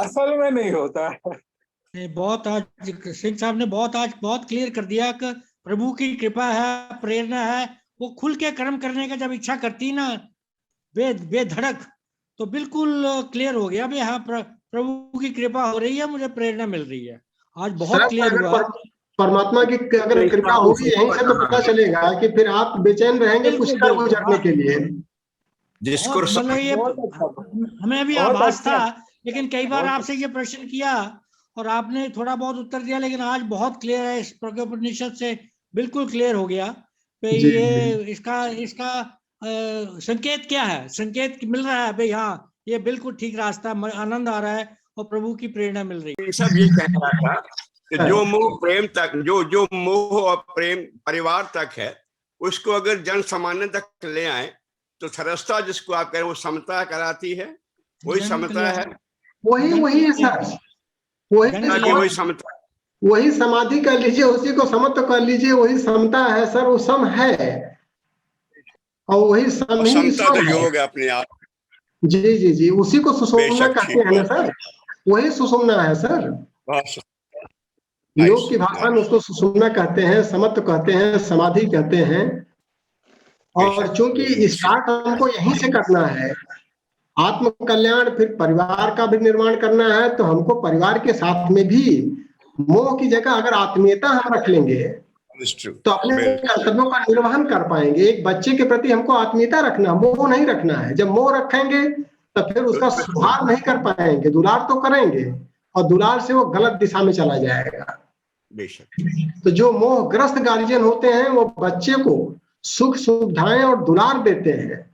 असल में नहीं होता है। बहुत आज सिंह साहब ने बहुत क्लियर कर दिया कि प्रभु की कृपा है, प्रेरणा है। वो खुल के कर्म करने का जब इच्छा करती ना बेधड़क, तो बिल्कुल क्लियर हो गया भाई हाँ प्रभु की कृपा हो रही है, मुझे प्रेरणा मिल रही है। आज बहुत क्लियर हुआ। परमात्मा की अगर कृपा होगी यहीं से तो पता चलेगा कि फिर आप बेचैन रहेंगे कुछ कर गुजरने के लिए। मतलब ये हमें भी आभास था, लेकिन कई बार आपसे ये प्रश्न किया और आपने थोड़ा बहुत उत्तर दिया, लेकिन आज बहुत क्लियर है, इस प्रज्ञोपनिषद से बिल्कुल क्लियर हो गया कि ये इसका संकेत क्या है। संकेत मिल रहा है भाई हाँ ये बिल्कुल ठीक रास्ता, आनंद आ रहा है और प्रभु की प्रेरणा मिल रही है। सब ये कह रहा था कि जो मोह प्रेम तक, जो मोह और प्रेम परिवार तक है, उसको अगर जन सामान्य तक ले आए तो सरसता जिसको आप कह रहे हैं वो समता कराती है, वही समता है, वही है सर, वही समता, वही समाधि कर लीजिए, उसी को समत्व कर लीजिए, वही समता है सर, वो सम है और वही सम ही समता तो योग है अपने आप। जी, उसी को सुषुम्ना कहते हैं ना सर, वही सुषुम्ना है सर। योग की भाषा में उसको सुषुम्ना कहते हैं, समत्व कहते हैं, समाधि कहते हैं। और चूंकि स्टार्ट हमको यहीं से करना है, आत्म कल्याण फिर परिवार का भी निर्माण करना है, तो हमको परिवार के साथ में भी मोह की जगह अगर आत्मीयता हम रख लेंगे तो अपने कर्तव्यों का निर्वहन कर पाएंगे। एक बच्चे के प्रति हमको आत्मीयता रखना, मोह नहीं रखना है। जब मोह रखेंगे तो फिर उसका सुधार नहीं कर पाएंगे, दुलार तो करेंगे और दुलार से वो गलत दिशा में चला जाएगा। तो जो मोहग्रस्त गार्जियन होते हैं वो बच्चे को सुख सुविधाएं और दुलार देते हैं,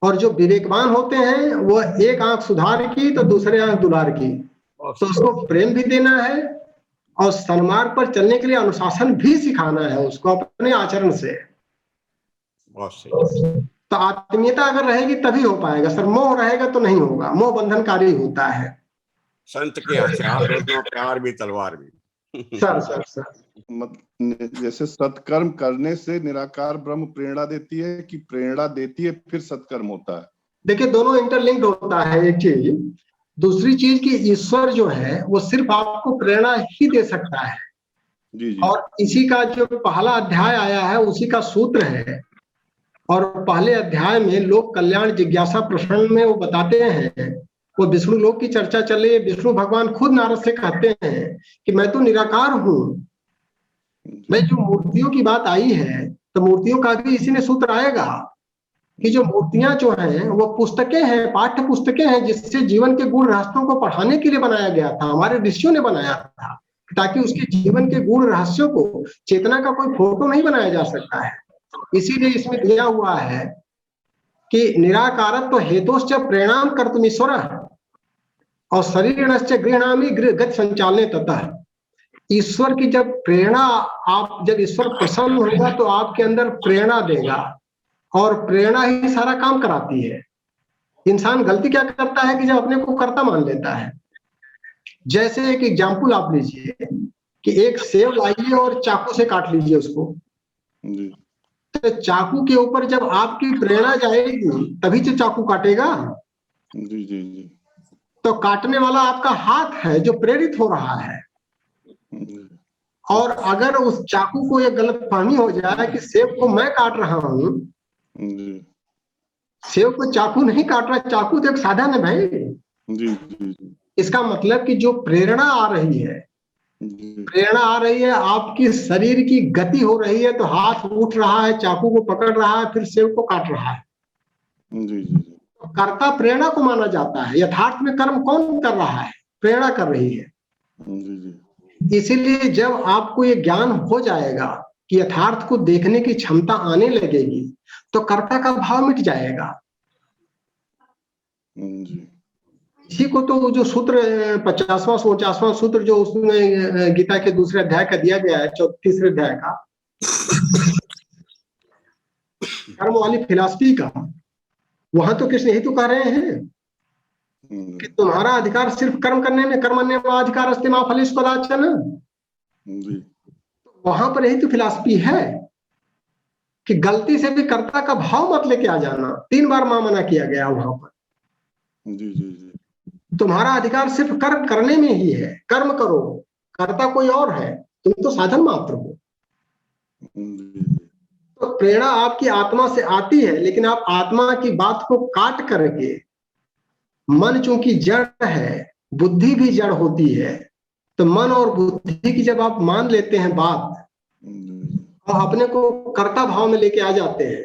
और जो विवेकवान होते हैं वो एक आंख सुधार की तो दूसरे आंख दुलार की, तो उसको प्रेम भी देना है और सन्मार्ग पर चलने के लिए अनुशासन भी सिखाना है उसको अपने आचरण से। तो आत्मीयता अगर रहेगी तभी हो पाएगा सर, मोह रहेगा तो नहीं होगा, मोह बंधनकारी होता है। संत के हथियार दोनों, प्यार भी तलवार भी। सर जैसे सत्कर्म करने से निराकार ब्रह्म प्रेरणा देती है कि प्रेरणा देती है फिर सत्कर्म होता है? देखिए दोनों इंटरलिंक्ड होता है, एक चीज। दूसरी चीज कि ईश्वर जो है वो सिर्फ आपको प्रेरणा ही दे सकता है। जी। और इसी का जो पहला अध्याय आया है उसी का सूत्र है। और पहले अध्याय में लोक कल्याण जिज्ञासा प्रश्न में वो बताते हैं, वो विष्णु लोक की चर्चा चल रही है। विष्णु भगवान खुद नारद से कहते हैं कि मैं तो निराकार हूं, मैं जो मूर्तियों की बात आई है तो मूर्तियों का भी इसी में सूत्र आएगा कि जो मूर्तियां जो हैं वो पुस्तकें हैं, पाठ्य पुस्तकें हैं, जिससे जीवन के गुण रहस्यों को पढ़ाने के लिए बनाया गया था, हमारे ऋषियों ने बनाया था, ताकि उसके जीवन के गुण रहस्यों को चेतना का कोई फोटो नहीं बनाया जा सकता है। इसीलिए इसमें दिया हुआ है कि निराकारत्व हेतुश्च प्रेरणाम कर्तुमीश्वर और शरीरश्च गृह्णामि गति संचालने ततः। ईश्वर की जब प्रेरणा, आप जब ईश्वर प्रसन्न होगा तो आपके अंदर प्रेरणा देगा, और प्रेरणा ही सारा काम कराती है। इंसान गलती क्या करता है कि जब अपने को कर्ता मान लेता है। जैसे एक एग्जाम्पल आप लीजिए कि एक सेब लाइए और चाकू से काट लीजिए उसको, तो चाकू के ऊपर जब आपकी प्रेरणा जाएगी तभी तो चाकू काटेगा। जी। तो काटने वाला आपका हाथ है जो प्रेरित हो रहा है, और अगर उस चाकू को ये गलतफहमी हो जाए कि सेब को मैं काट रहा हूं, सेब को चाकू नहीं काट रहा, चाकू तो एक साधन है भाई। इसका मतलब कि जो प्रेरणा आ रही है, प्रेरणा आ रही है, आपकी शरीर की गति हो रही है, तो हाथ उठ रहा है, चाकू को पकड़ रहा है, फिर सेब को काट रहा है। कर्ता प्रेरणा को माना जाता है। यथार्थ में कर्म कौन कर रहा है? प्रेरणा कर रही है। इसीलिए जब आपको ये ज्ञान हो जाएगा कि यथार्थ को देखने की क्षमता आने लगेगी, तो कर्ता का भाव मिट जाएगा। इसी को तो जो सूत्र 50वां 49वां सूत्र जो उसमें गीता के दूसरे अध्याय का दिया गया है, तीसरे अध्याय का, कर्म वाली फिलॉसफी का, वहां तो कृष्ण यही तो कह रहे हैं कि तुम्हारा अधिकार सिर्फ कर्म करने में, कर्मण्येवाधिकार अस्ति मा फलेषु कदाचन। वहां पर यही तो फिलॉसफी है कि गलती से भी कर्ता का भाव मत लेके आ जाना। 3 बार मां मना किया गया वहां पर। तुम्हारा अधिकार सिर्फ कर्म करने में ही है, कर्म करो, कर्ता कोई और है, तुम तो साधन मात्र हो। तो प्रेरणा आपकी आत्मा से आती है, लेकिन आप आत्मा की बात को काट करके, मन चूंकि जड़ है, बुद्धि भी जड़ होती है, तो मन और बुद्धि की जब आप मान लेते हैं बात और अपने को कर्ता भाव में लेके आ जाते हैं,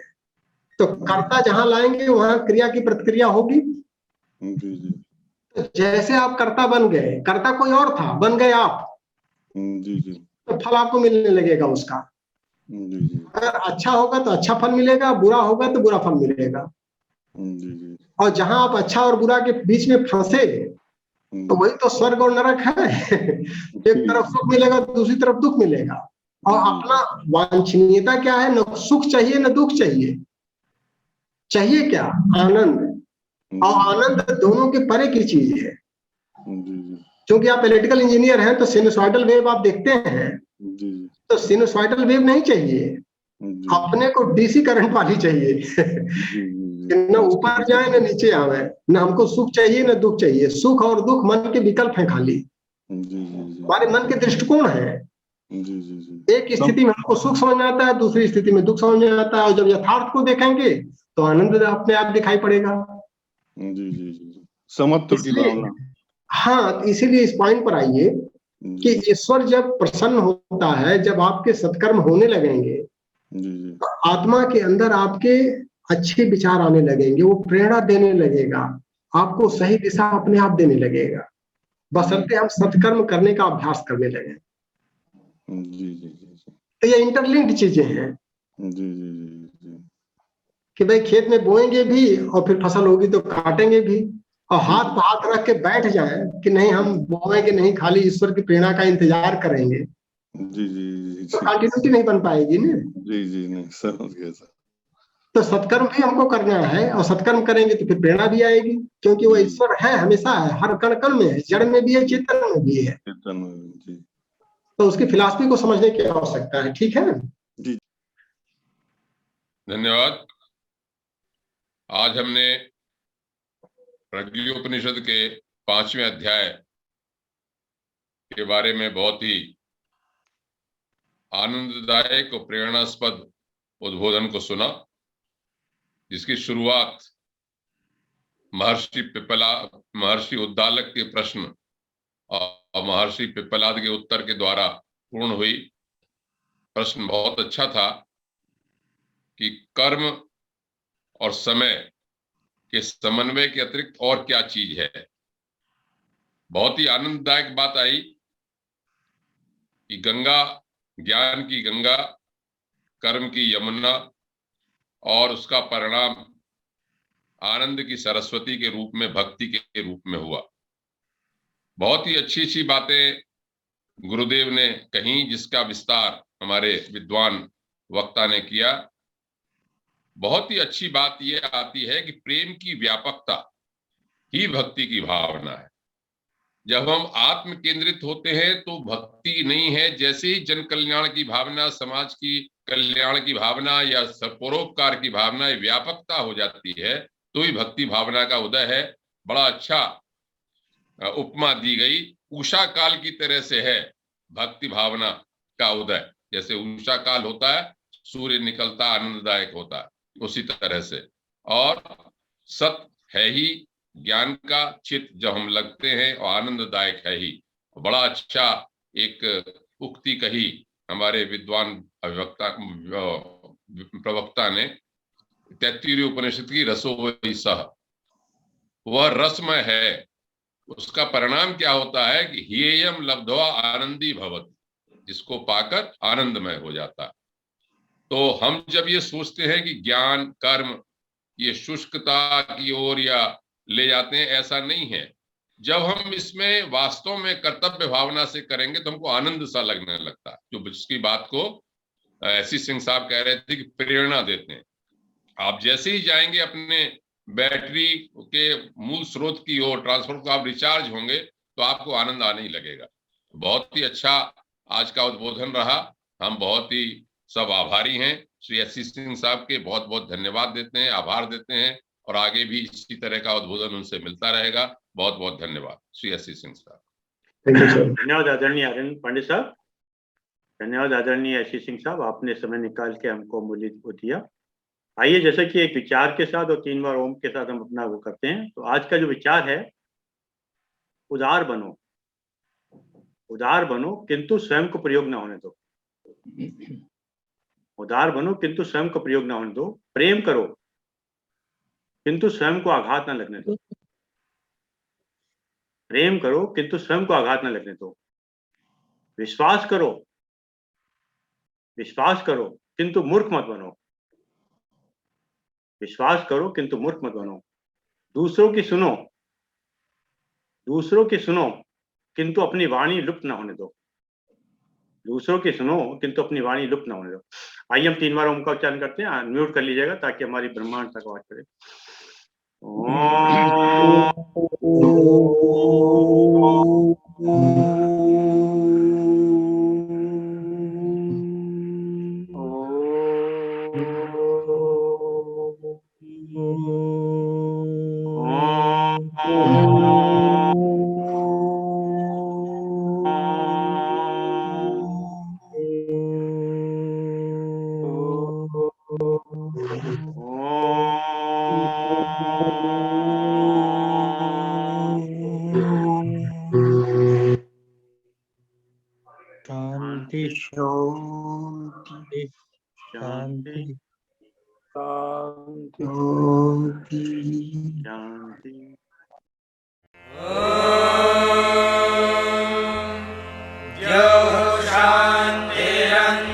तो कर्ता जहां लाएंगे वहां क्रिया की प्रतिक्रिया होगी। तो जैसे आप कर्ता बन गए, कर्ता कोई और था, बन गए आप, तो फल आपको मिलने लगेगा उसका। अगर अच्छा होगा तो अच्छा फल मिलेगा, बुरा होगा तो बुरा फल मिलेगा। और जहां आप अच्छा और बुरा के बीच में फंसे, तो वही तो स्वर्ग और नरक है। एक तरफ सुख मिलेगा, दूसरी तरफ दुख मिलेगा। और अपना वांछनीयता क्या है? न सुख चाहिए न दुख चाहिए। चाहिए क्या? आनंद। और आनंद दोनों के परे की चीज है। क्योंकि आप इलेक्ट्रिकल इंजीनियर हैं, तो सिनुसॉइडल वेव आप देखते हैं, तो सिनुसॉइडल वेव नहीं चाहिए, अपने को डीसी करंट वाली चाहिए। न ऊपर जाए न नीचे आवे, न हमको सुख चाहिए न दुख चाहिए। सुख और दुख मन के विकल्प है खाली, हमारे मन के दृष्टिकोण है। एक स्थिति में हमको सुख समझ में आता है, दूसरी स्थिति में दुख समझ में आता है। और जब यथार्थ को देखेंगे तो आनंद अपने आप दिखाई पड़ेगा। समत्व की भावना। हाँ, तो इसीलिए इस पॉइंट पर आइए कि ईश्वर जब प्रसन्न होता है, जब आपके सत्कर्म होने लगेंगे, तो आत्मा के अंदर आपके अच्छे विचार आने लगेंगे, वो प्रेरणा देने लगेगा, आपको सही दिशा अपने आप देने लगेगा, बशर्ते हम सत्कर्म करने का अभ्यास करने लगे। तो ये इंटरलिंक्ड चीजें हैं कि भाई खेत में बोएंगे भी और फिर फसल होगी तो काटेंगे भी, और हाथ पर हाथ रख के बैठ जाए कि नहीं हम बोएंगे नहीं, खाली ईश्वर की प्रेरणा का इंतजार करेंगे, तो कंटिन्यूटी नहीं बन पाएगी ना। नहीं समझ गया सर। तो सत्कर्म भी हमको करना है, और सत्कर्म करेंगे तो फिर प्रेरणा भी आएगी, क्योंकि वो ईश्वर है, हमेशा है, हर कण कण में है, जड़ में भी है, चेतन में भी है। तो उसकी फिलॉसफी को समझने की आवश्यकता है। ठीक है, धन्यवाद। आज हमने प्रज्ञोपनिषद के 5वें अध्याय के बारे में बहुत ही आनंददायक और प्रेरणास्पद उद्बोधन को सुना, जिसकी शुरुआत महर्षि उद्दालक के प्रश्न और महर्षि पिप्पलाद के उत्तर के द्वारा पूर्ण हुई। प्रश्न बहुत अच्छा था कि कर्म और समय के समन्वय के अतिरिक्त और क्या चीज है। बहुत ही आनंददायक बात आई कि गंगा, ज्ञान की गंगा, कर्म की यमुना और उसका परिणाम आनंद की सरस्वती के रूप में, भक्ति के रूप में हुआ। बहुत ही अच्छी अच्छी बातें गुरुदेव ने कही, जिसका विस्तार हमारे विद्वान वक्ता ने किया। बहुत ही अच्छी बात यह आती है कि प्रेम की व्यापकता ही भक्ति की भावना है। जब हम आत्म केंद्रित होते हैं तो भक्ति नहीं है। जैसे ही जन कल्याण की भावना, समाज की कल्याण की भावना या परोपकार की भावना व्यापकता हो जाती है, तो ही भक्ति भावना का उदय है। बड़ा अच्छा उपमा दी गई, उषा काल की तरह से है भक्ति भावना। का उदय, जैसे उषा काल होता है, सूर्य निकलता आनंददायक होता है, उसी तरह से। और सत है ही ज्ञान का चित जब हम लगते हैं, और आनंददायक है ही। बड़ा अच्छा एक उक्ति कही हमारे विद्वान प्रवक्ता ने, 33वीं उपनिषद की रसो वही सह, वह रसमय है। उसका परिणाम क्या होता है कि हेयम लब्ध्वा आनंदी भवति, जिसको पाकर आनंदमय हो जाता है। तो हम जब ये सोचते हैं कि ज्ञान कर्म ये शुष्कता की ओर या ले जाते हैं, ऐसा नहीं है। जब हम इसमें वास्तव में कर्तव्य भावना से करेंगे तो हमको आनंद सा लगने लगता है। जो जिसकी बात को एसी सिंह साहब कह रहे थे कि प्रेरणा देते हैं। आप जैसे ही जाएंगे अपने बैटरी के मूल स्रोत की ओर, ट्रांसफर को आप रिचार्ज होंगे, तो आपको आनंद आने ही लगेगा। बहुत ही अच्छा आज का उद्बोधन रहा। हम बहुत ही सब आभारी हैं श्री एसी सिंह साहब के, बहुत बहुत धन्यवाद देते हैं, आभार देते हैं, और आगे भी इसी तरह का उद्बोधन उनसे मिलता रहेगा। बहुत बहुत धन्यवाद श्री एसी सिंह साहब। धन्यवाद आदरणीय आर्यन पांडे साहब, धन्यवाद आदरणीय एसी सिंह साहब, आपने समय निकाल के हमको मूल्य को दिया। आइए, जैसे कि एक विचार के साथ और 3 बार ओम के साथ हम अपना वो करते हैं। तो आज का जो विचार है, उदार बनो, उदार बनो किंतु स्वयं को प्रयोग ना होने दो। उदार बनो किंतु स्वयं को प्रयोग ना होने दो। प्रेम करो किंतु स्वयं को आघात ना लगने दो। प्रेम करो किंतु स्वयं को आघात ना लगने दो। विश्वास करो, विश्वास करो किंतु मूर्ख मत बनो। विश्वास करो किंतु मूर्ख मत बनो। दूसरों की सुनो, दूसरों की सुनो किंतु अपनी वाणी लुप्त ना होने दो। दूसरों की सुनो किंतु अपनी वाणी लुप्त ना होने दो। आइए हम 3 बार ओम का उच्चारण करते हैं। म्यूट कर लीजिएगा ताकि हमारी ब्रह्मांड तक आवाज करे। शांति शांति शांति शांति।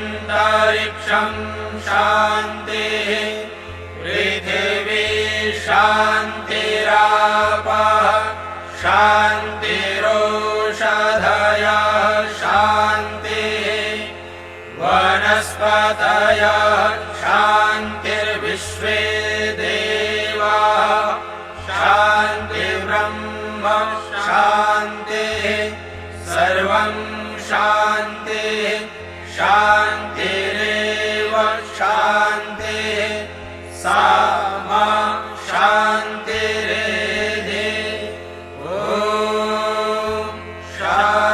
शान्तिरन्तरिक्षं शान्तिः पृथिवी शान्तिरापः शान्तिरोषधयः शान्तिः वनस्पतयः शान्तिर्विश्वे देवाः शान्तिर्ब्रह्म शान्तिः सर्वं शान्तिः शान्तिरेव शान्तिः सा मा शान्तिरेधि। ॐ शान्ति।